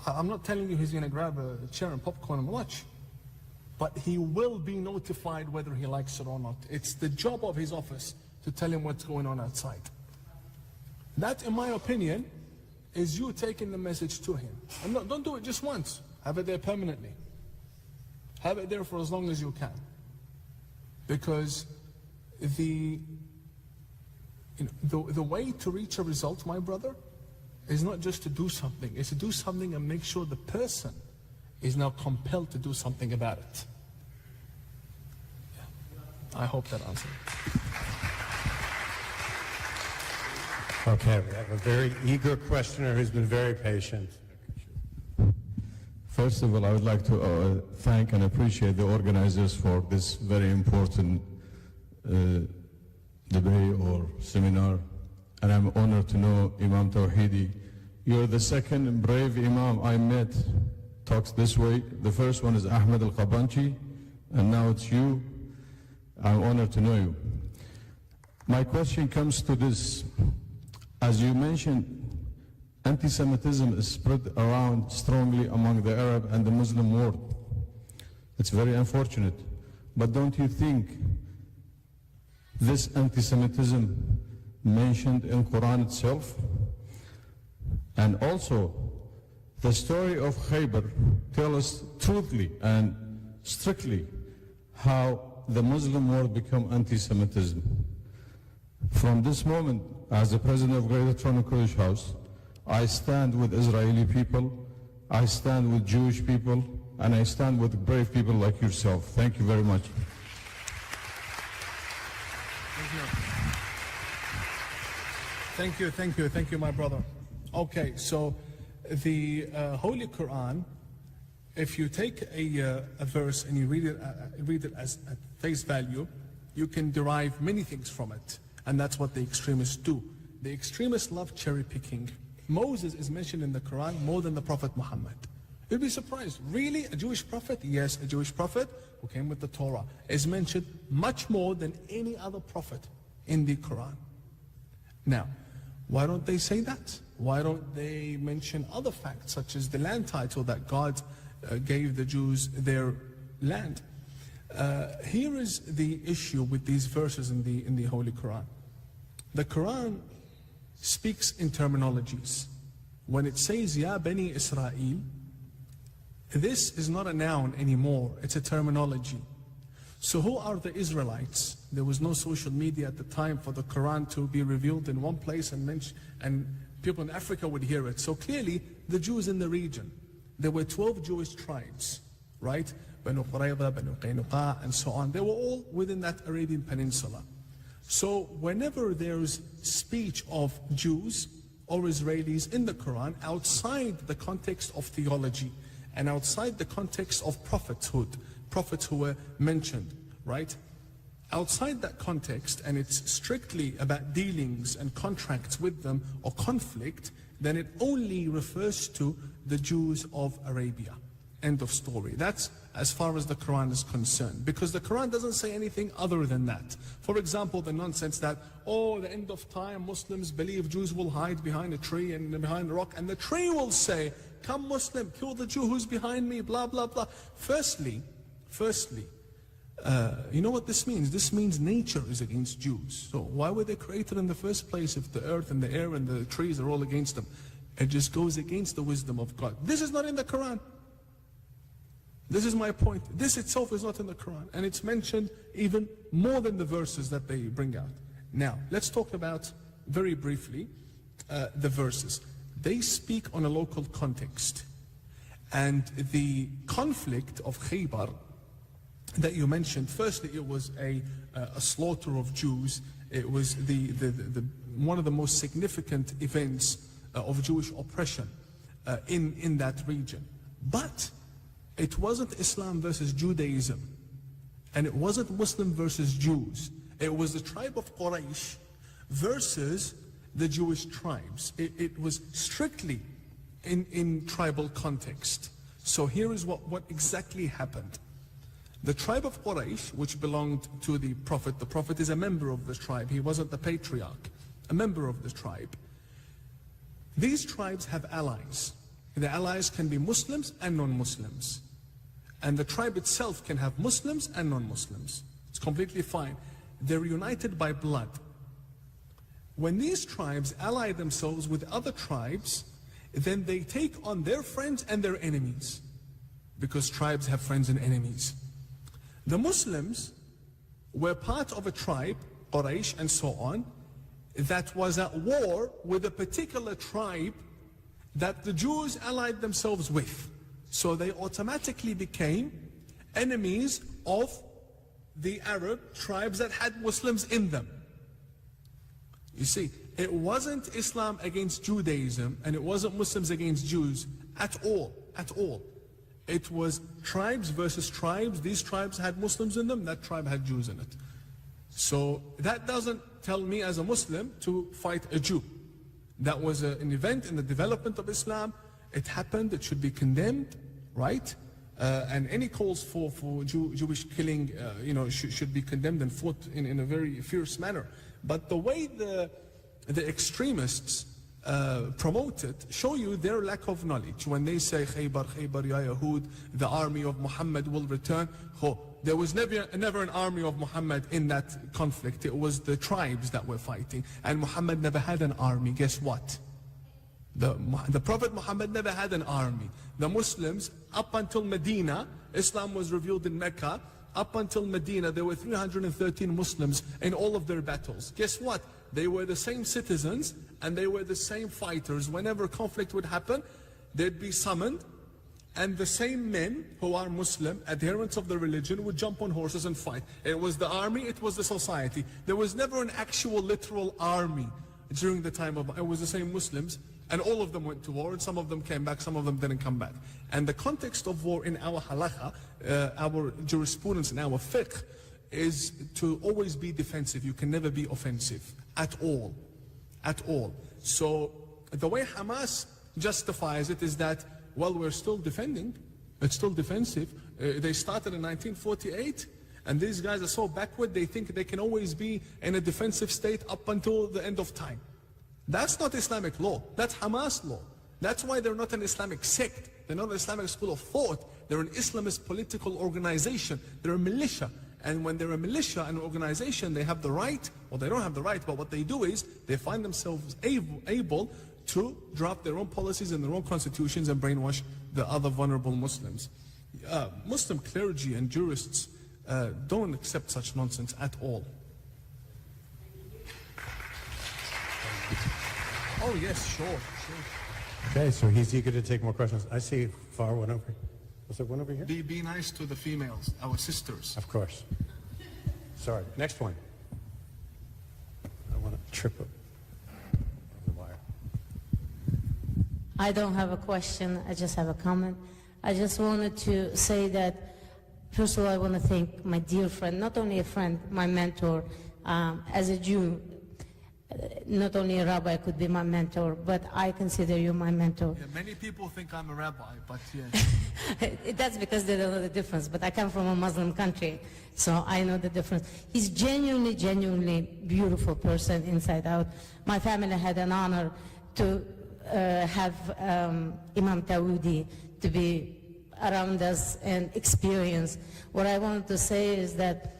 I'm not telling you he's going to grab a chair and popcorn and watch, but he will be notified whether he likes it or not. It's the job of his office to tell him what's going on outside. That, in my opinion, is you taking the message to him. And don't do it just once. Have it there permanently. Have it there for as long as you can. Because the way to reach a result, my brother, is not just to do something. It's to do something and make sure the person is now compelled to do something about it. Yeah. I hope that answers it. Okay, we have a very eager questioner who's been very patient. First of all, I would like to thank and appreciate the organizers for this very important debate or seminar. And I'm honored to know Imam Tawhidi. You're the second brave Imam I met, talks this way. The first one is Ahmed Al-Qabanchi, and now it's you. I'm honored to know you. My question comes to this. As you mentioned, anti-Semitism is spread around strongly among the Arab and the Muslim world. It's very unfortunate. But don't you think this anti-Semitism mentioned in Quran itself? And also, the story of Khaybar tells us truthfully and strictly how the Muslim world became anti-Semitism. From this moment, as the president of Greater Toronto Kurdish House, I stand with Israeli people, I stand with Jewish people, and I stand with brave people like yourself. Thank you very much. Thank you, my brother. Okay, so the Holy Quran, if you take a verse and you read it as at face value, you can derive many things from it. And that's what the extremists do. The extremists love cherry picking. Moses is mentioned in the Quran more than the Prophet Muhammad. You'd be surprised. Really? A Jewish prophet? Yes, a Jewish prophet who came with the Torah is mentioned much more than any other prophet in the Quran. Now, why don't they say that? Why don't they mention other facts, such as the land title that God gave the Jews their land? Here is the issue with these verses in the Holy Quran. The Quran speaks in terminologies. When it says, Ya Bani Israel, this is not a noun anymore, it's a terminology. So who are the Israelites? There was no social media at the time for the Quran to be revealed in one place and people in Africa would hear it. So clearly, the Jews in the region. There were 12 Jewish tribes, right? Banu Qurayza, Banu Qaynuqa, and so on. They were all within that Arabian Peninsula. So whenever there's speech of Jews or Israelis in the Quran, outside the context of theology and outside the context of prophethood, prophets who were mentioned, right? Outside that context, and it's strictly about dealings and contracts with them or conflict, then it only refers to the Jews of Arabia. End of story. That's as far as the Quran is concerned. Because the Quran doesn't say anything other than that. For example, the nonsense that, oh, the end of time, Muslims believe Jews will hide behind a tree and behind a rock, and the tree will say, come Muslim, kill the Jew who's behind me, blah, blah, blah. Firstly, you know what this means? This means nature is against Jews. So why were they created in the first place if the earth and the air and the trees are all against them? It just goes against the wisdom of God. This is not in the Quran. This is my point. This itself is not in the Quran. And it's mentioned even more than the verses that they bring out. Now, let's talk about, very briefly, the verses. They speak on a local context. And the conflict of Khaybar that you mentioned, firstly, it was a slaughter of Jews. It was one of the most significant events of Jewish oppression in that region. But it wasn't Islam versus Judaism, and it wasn't Muslim versus Jews. It was the tribe of Quraysh versus the Jewish tribes. It was strictly in tribal context. So here is what exactly happened. The tribe of Quraysh, which belonged to the Prophet is a member of the tribe. He wasn't the patriarch, a member of the tribe. These tribes have allies. The allies can be Muslims and non-Muslims. And the tribe itself can have Muslims and non-Muslims. It's completely fine. They're united by blood. When these tribes ally themselves with other tribes, then they take on their friends and their enemies. Because tribes have friends and enemies. The Muslims were part of a tribe, Quraysh and so on, that was at war with a particular tribe that the Jews allied themselves with. So they automatically became enemies of the Arab tribes that had Muslims in them. You see, it wasn't Islam against Judaism and it wasn't Muslims against Jews at all, at all. It was tribes versus tribes. These tribes had Muslims in them, that tribe had Jews in it. So that doesn't tell me as a Muslim to fight a Jew. That was an event in the development of Islam. It happened, it should be condemned, right? And any calls for Jewish killing, should be condemned and fought in a very fierce manner. But the way the extremists promote it, show you their lack of knowledge. When they say, Khaybar, Khaybar, ya Yahud, the army of Muhammad will return. There was never an army of Muhammad in that conflict. It was the tribes that were fighting. And Muhammad never had an army. Guess what? The Prophet Muhammad never had an army. The Muslims, up until Medina, Islam was revealed in Mecca. Up until Medina, there were 313 Muslims in all of their battles. Guess what? They were the same citizens and they were the same fighters. Whenever conflict would happen, they'd be summoned, and the same men who are Muslim, adherents of the religion, would jump on horses and fight. It was the army, it was the society. There was never an actual literal army during the time of, it was the same Muslims, and all of them went to war, and some of them came back, some of them didn't come back. And the context of war in our halakha, our jurisprudence and our fiqh, is to always be defensive. You can never be offensive, at all, at all. So the way Hamas justifies it is that, well, we're still defending, it's still defensive. They started in 1948, and these guys are so backward, they think they can always be in a defensive state up until the end of time. That's not Islamic law, that's Hamas law. That's why they're not an Islamic sect, they're not an Islamic school of thought, they're an Islamist political organization, they're a militia. And when they're a militia and an organization, they have the right, well, they don't have the right, but what they do is, they find themselves able to draft their own policies and their own constitutions and brainwash the other vulnerable Muslims. Muslim clergy and jurists don't accept such nonsense at all. Oh yes, sure. Okay, so he's eager to take more questions. I see far one over. Was there one over here? Be nice to the females, our sisters. Of course. Sorry. Next one. I want to trip up the wire. I don't have a question, I just have a comment. I just wanted to say that, first of all, I want to thank my dear friend, not only a friend, my mentor. As a Jew, not only a rabbi could be my mentor, but I consider you my mentor. Yeah, many people think I'm a rabbi, but yeah. That's because they don't know the difference, but I come from a Muslim country, so I know the difference. He's genuinely beautiful person inside out. My family had an honor to have Imam Tawudi to be around us and experience. What I wanted to say is that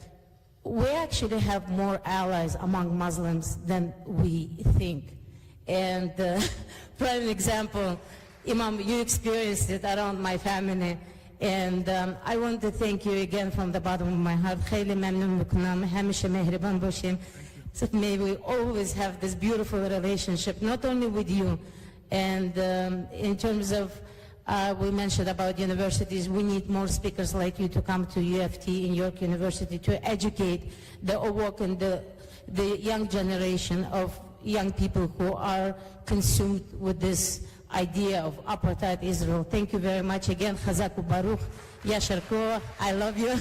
we actually have more allies among Muslims than we think. And prime example, Imam, you experienced it around my family. And I want to thank you again from the bottom of my heart. So may we always have this beautiful relationship, not only with you. And in terms of, we mentioned about universities, we need more speakers like you to come to UFT in York University to educate the Awok and the young generation of young people who are consumed with this idea of apartheid Israel. Thank you very much again. Chazaku Baruch, Yashar Koach, I love you.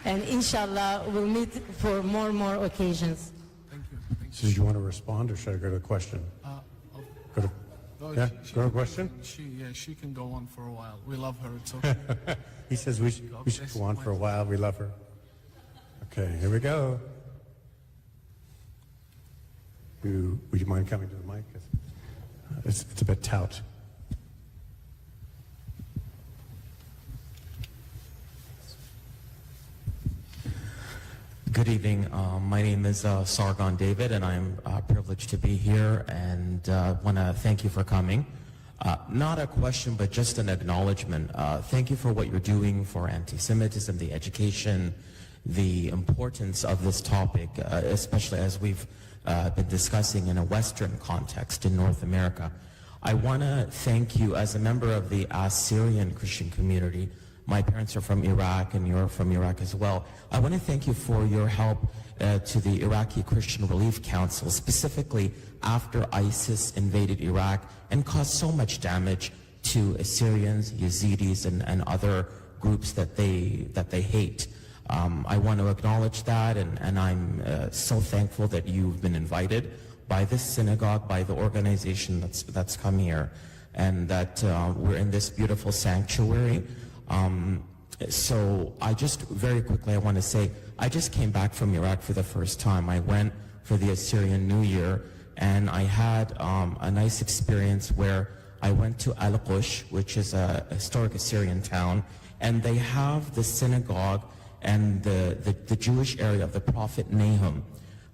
And inshallah, we'll meet for more occasions. Thank you. So do you want to respond, or should I go to a question? No, Yeah, go on, question? She can go on for a while. We love her, it's okay. He says we should go on for a while. We love her. Okay, here we go. Would you mind coming to the mic? It's a bit tout. Good evening. My name is Sargon David, and I'm privileged to be here, and want to thank you for coming. Not a question, but just an acknowledgement. Thank you for what you're doing for anti-Semitism, the education, the importance of this topic, especially as we've been discussing in a Western context in North America. I want to thank you as a member of the Assyrian Christian community. My parents are from Iraq, and you're from Iraq as well. I want to thank you for your help to the Iraqi Christian Relief Council, specifically after ISIS invaded Iraq and caused so much damage to Assyrians, Yazidis, and other groups that they hate. I want to acknowledge that, and I'm so thankful that you've been invited by this synagogue, by the organization that's come here, and that we're in this beautiful sanctuary. So I just, very quickly, I want to say, I just came back from Iraq for the first time. I went for the Assyrian New Year, and I had a nice experience where I went to Al-Qush, which is a historic Assyrian town, and they have the synagogue and the Jewish area of the prophet Nahum,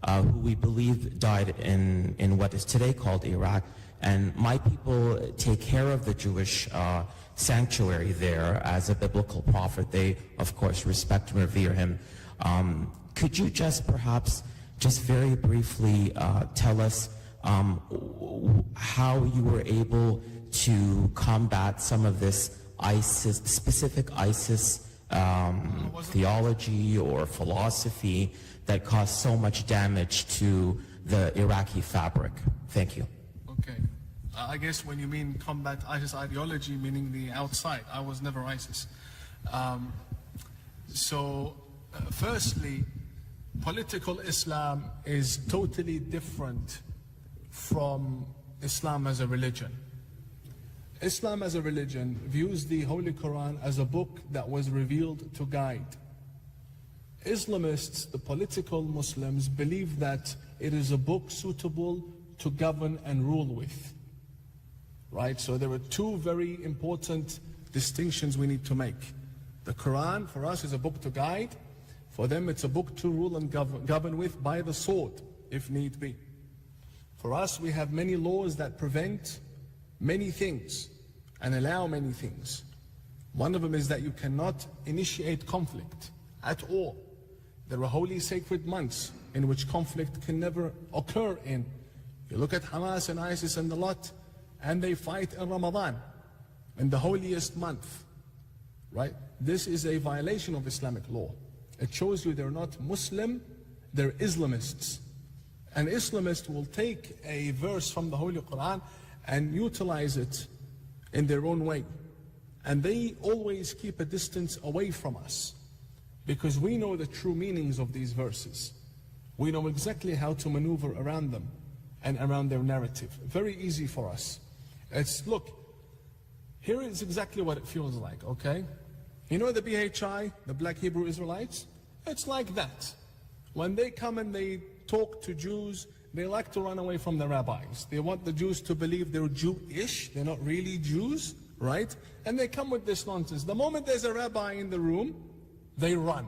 who we believe died in what is today called Iraq. And my people take care of the Jewish sanctuary there as a biblical prophet. They, of course, respect and revere him. Could you just perhaps, just very briefly, tell us how you were able to combat some of this ISIS, specific ISIS theology or philosophy that caused so much damage to the Iraqi fabric? Thank you. Okay. I guess when you mean combat ISIS ideology, meaning the outside. I was never ISIS. Firstly, political Islam is totally different from Islam as a religion. Islam as a religion views the Holy Quran as a book that was revealed to guide. Islamists, the political Muslims, believe that it is a book suitable to govern and rule with. Right? So there are two very important distinctions we need to make. The Quran for us is a book to guide. For them it's a book to rule and govern with by the sword, if need be. For us we have many laws that prevent many things and allow many things. One of them is that you cannot initiate conflict at all. There are holy sacred months in which conflict can never occur in. You look at Hamas and ISIS and the lot, and they fight in Ramadan, in the holiest month, right? This is a violation of Islamic law. It shows you they're not Muslim, they're Islamists. An Islamist will take a verse from the Holy Quran and utilize it in their own way. And they always keep a distance away from us, because we know the true meanings of these verses. We know exactly how to maneuver around them and around their narrative. Very easy for us. Look, here is exactly what it feels like, okay? You know the BHI, the Black Hebrew Israelites? It's like that. When they come and they talk to Jews, they like to run away from the rabbis. They want the Jews to believe they're Jewish, they're not really Jews, right? And they come with this nonsense. The moment there's a rabbi in the room, they run.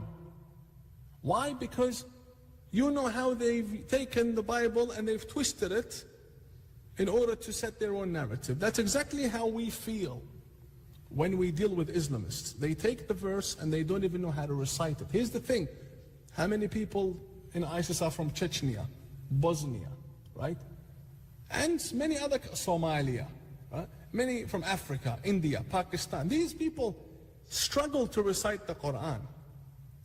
Why? Because you know how they've taken the Bible and they've twisted it in order to set their own narrative. That's exactly how we feel when we deal with Islamists. They take the verse and they don't even know how to recite it. Here's the thing. How many people in ISIS are from Chechnya, Bosnia, right? And many other, Somalia, right? Many from Africa, India, Pakistan. These people struggle to recite the Quran.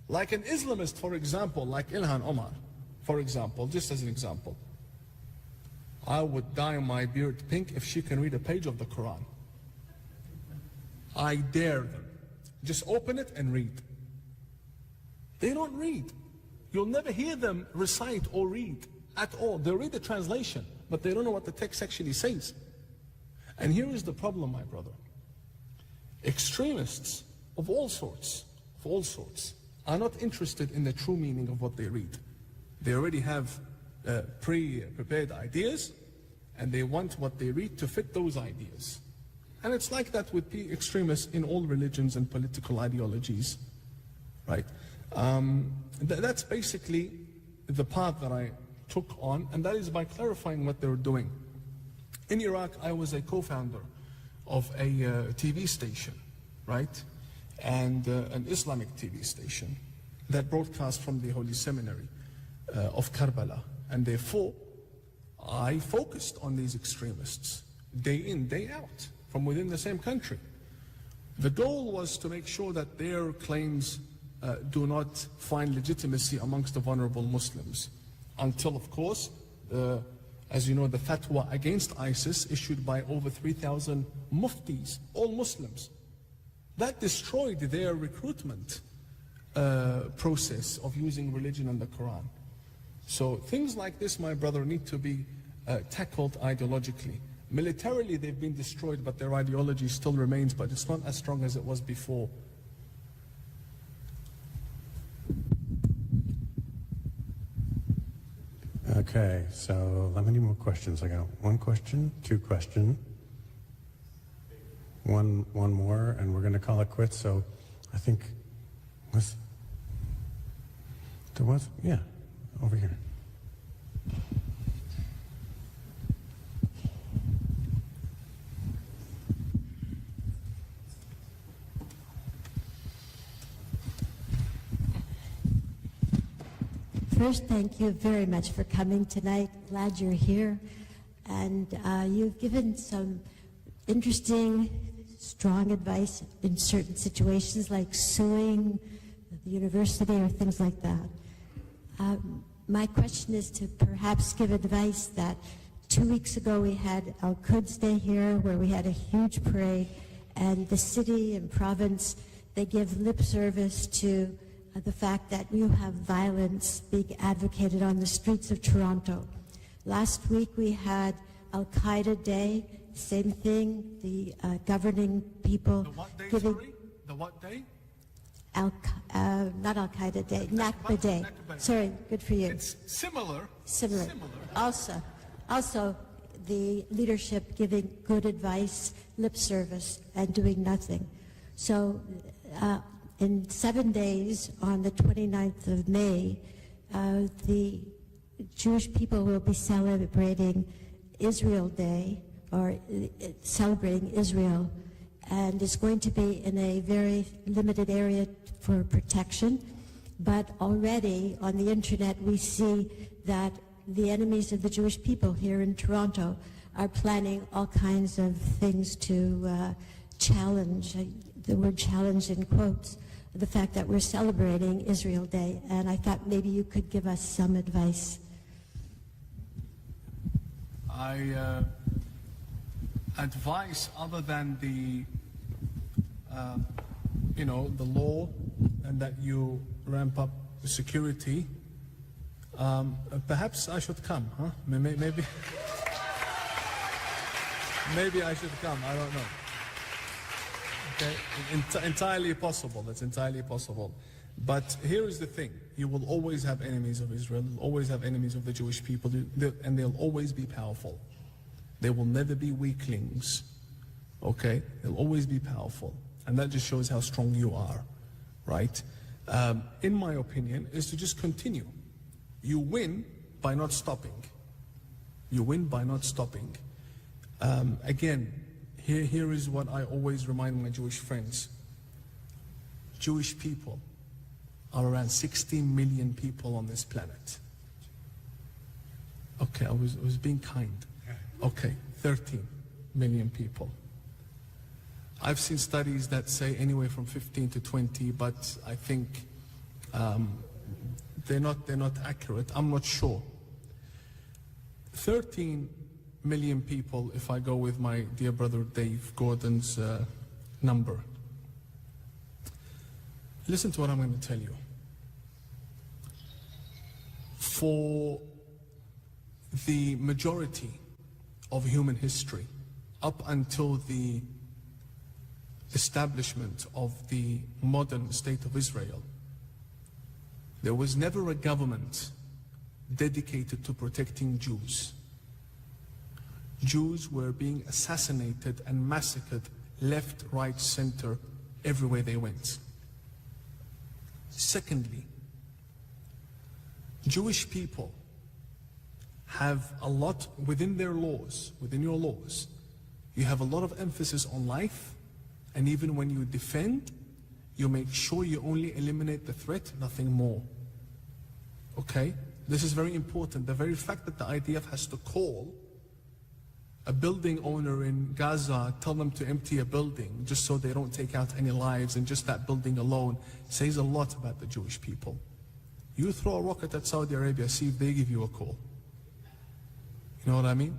Like an Islamist, for example, like Ilhan Omar, for example, just as an example. I would dye my beard pink if she can read a page of the Quran. I dare them. Just open it and read. They don't read. You'll never hear them recite or read at all. They read the translation, but they don't know what the text actually says. And here is the problem, my brother. Extremists of all sorts, are not interested in the true meaning of what they read. They already have pre-prepared ideas, and they want what they read to fit those ideas. And it's like that with extremists in all religions and political ideologies, right? That's basically the path that I took on, and that is by clarifying what they were doing. In Iraq, I was a co-founder of a TV station, right? And an Islamic TV station that broadcast from the Holy Seminary of Karbala. And therefore, I focused on these extremists, day in, day out, from within the same country. The goal was to make sure that their claims do not find legitimacy amongst the vulnerable Muslims. Until, of course, as you know, the fatwa against ISIS issued by over 3,000 muftis, all Muslims. That destroyed their recruitment process of using religion and the Quran. So things like this, my brother, need to be tackled ideologically. Militarily, they've been destroyed, but their ideology still remains, but it's not as strong as it was before. Okay, so how many more questions? I got one question, two questions, one more, and we're going to call it quits. So I think, yeah, over here. First, thank you very much for coming tonight. Glad you're here. And you've given some interesting, strong advice in certain situations, like suing the university or things like that. My question is to perhaps give advice that 2 weeks ago we had Al-Quds Day here, where we had a huge parade, and the city and province, they give lip service to the fact that you have violence being advocated on the streets of Toronto. Last week we had Al-Qaeda Day, same thing, the governing people The what day, giving... sorry? The what day? Not Al-Qaeda Day, Nakba Day. Sorry, good for you. It's similar. Similar. Also, the leadership giving good advice, lip service, and doing nothing. So, in 7 days, on the 29th of May, the Jewish people will be celebrating Israel Day, or celebrating Israel, and it's going to be in a very limited area for protection. But already on the internet we see that the enemies of the Jewish people here in Toronto are planning all kinds of things to challenge, the word challenge in quotes, the fact that we're celebrating Israel Day. And I thought maybe you could give us some advice. Advice other than the, the law, and that you ramp up the security. Perhaps I should come, huh? Maybe I should come. I don't know. Okay, entirely possible. That's entirely possible. But here is the thing: you will always have enemies of Israel. You'll always have enemies of the Jewish people, and they'll always be powerful. They will never be weaklings. Okay, they'll always be powerful, and that just shows how strong you are, right? In my opinion, is to just continue. You win by not stopping. You win by not stopping. Again, here is what I always remind my Jewish friends. Jewish people are around 16 million people on this planet. Okay, I was being kind. Okay, 13 million people. I've seen studies that say anywhere from 15 to 20, but I think they're not accurate. I'm not sure. 13 million people, if I go with my dear brother Dave Gordon's number. Listen to what I'm going to tell you. For the majority of human history, up until the establishment of the modern state of Israel, there was never a government dedicated to protecting Jews. Jews were being assassinated and massacred left, right, center, everywhere they went. Secondly, Jewish people have a lot within their laws, within your laws, you have a lot of emphasis on life, and even when you defend, you make sure you only eliminate the threat, nothing more. Okay? This is very important. The very fact that the IDF has to call a building owner in Gaza, tell them to empty a building just so they don't take out any lives, and just that building alone says a lot about the Jewish people. You throw a rocket at Saudi Arabia, see if they give you a call. You know what I mean?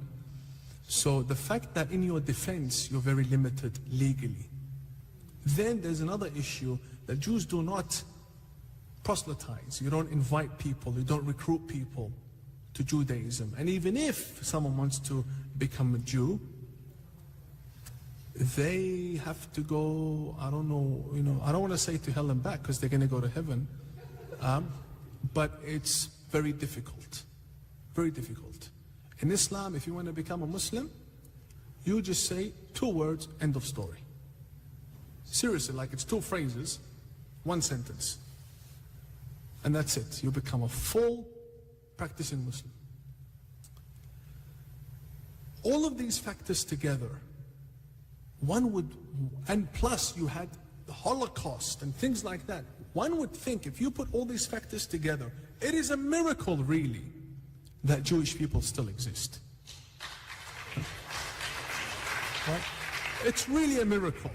So the fact that in your defense you're very limited legally. Then there's another issue that Jews do not proselytize. You don't invite people, you don't recruit people to Judaism. And even if someone wants to become a Jew, they have to go, I don't know, I don't want to say to hell and back because they're going to go to heaven. But it's very difficult. Very difficult. In Islam, if you want to become a Muslim, you just say 2 words, end of story. Seriously, like it's 2 phrases, 1 sentence. And that's it. You become a full practicing Muslim. All of these factors together, and plus you had the Holocaust and things like that, one would think if you put all these factors together, it is a miracle really that Jewish people still exist. Right? It's really a miracle.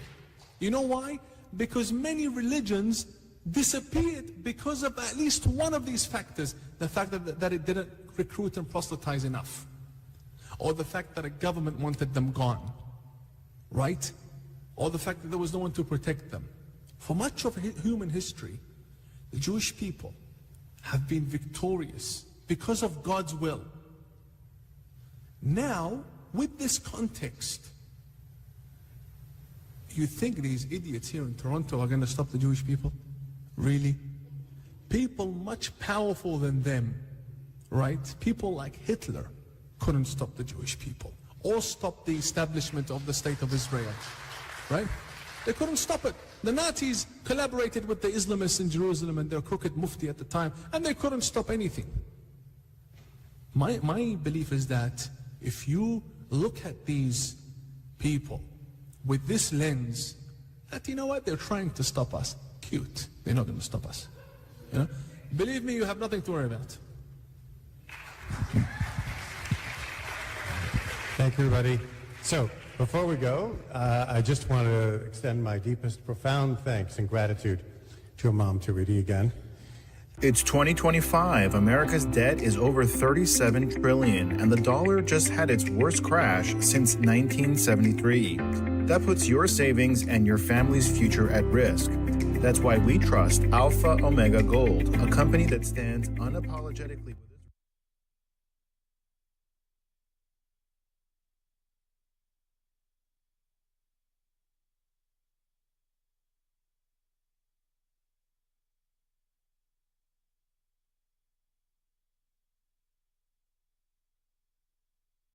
You know why? Because many religions disappeared because of at least one of these factors. The fact that it didn't recruit and proselytize enough. Or the fact that a government wanted them gone. Right? Or the fact that there was no one to protect them. For much of human history, the Jewish people have been victorious because of God's will. Now, with this context, you think these idiots here in Toronto are going to stop the Jewish people? Really? People much powerful than them, right? People like Hitler couldn't stop the Jewish people or stop the establishment of the state of Israel, right? They couldn't stop it. The Nazis collaborated with the Islamists in Jerusalem and their crooked mufti at the time, and they couldn't stop anything. My belief is that if you look at these people with this lens, that you know what, they're trying to stop us. Cute. They're not going to stop us. You know? Believe me, you have nothing to worry about. Thank you, everybody. So, before we go, I just want to extend my deepest, profound thanks and gratitude to Imam Tawhidi again. It's 2025. America's debt is over $37 trillion, and the dollar just had its worst crash since 1973. That puts your savings and your family's future at risk. That's why we trust Alpha Omega Gold, a company that stands unapologetically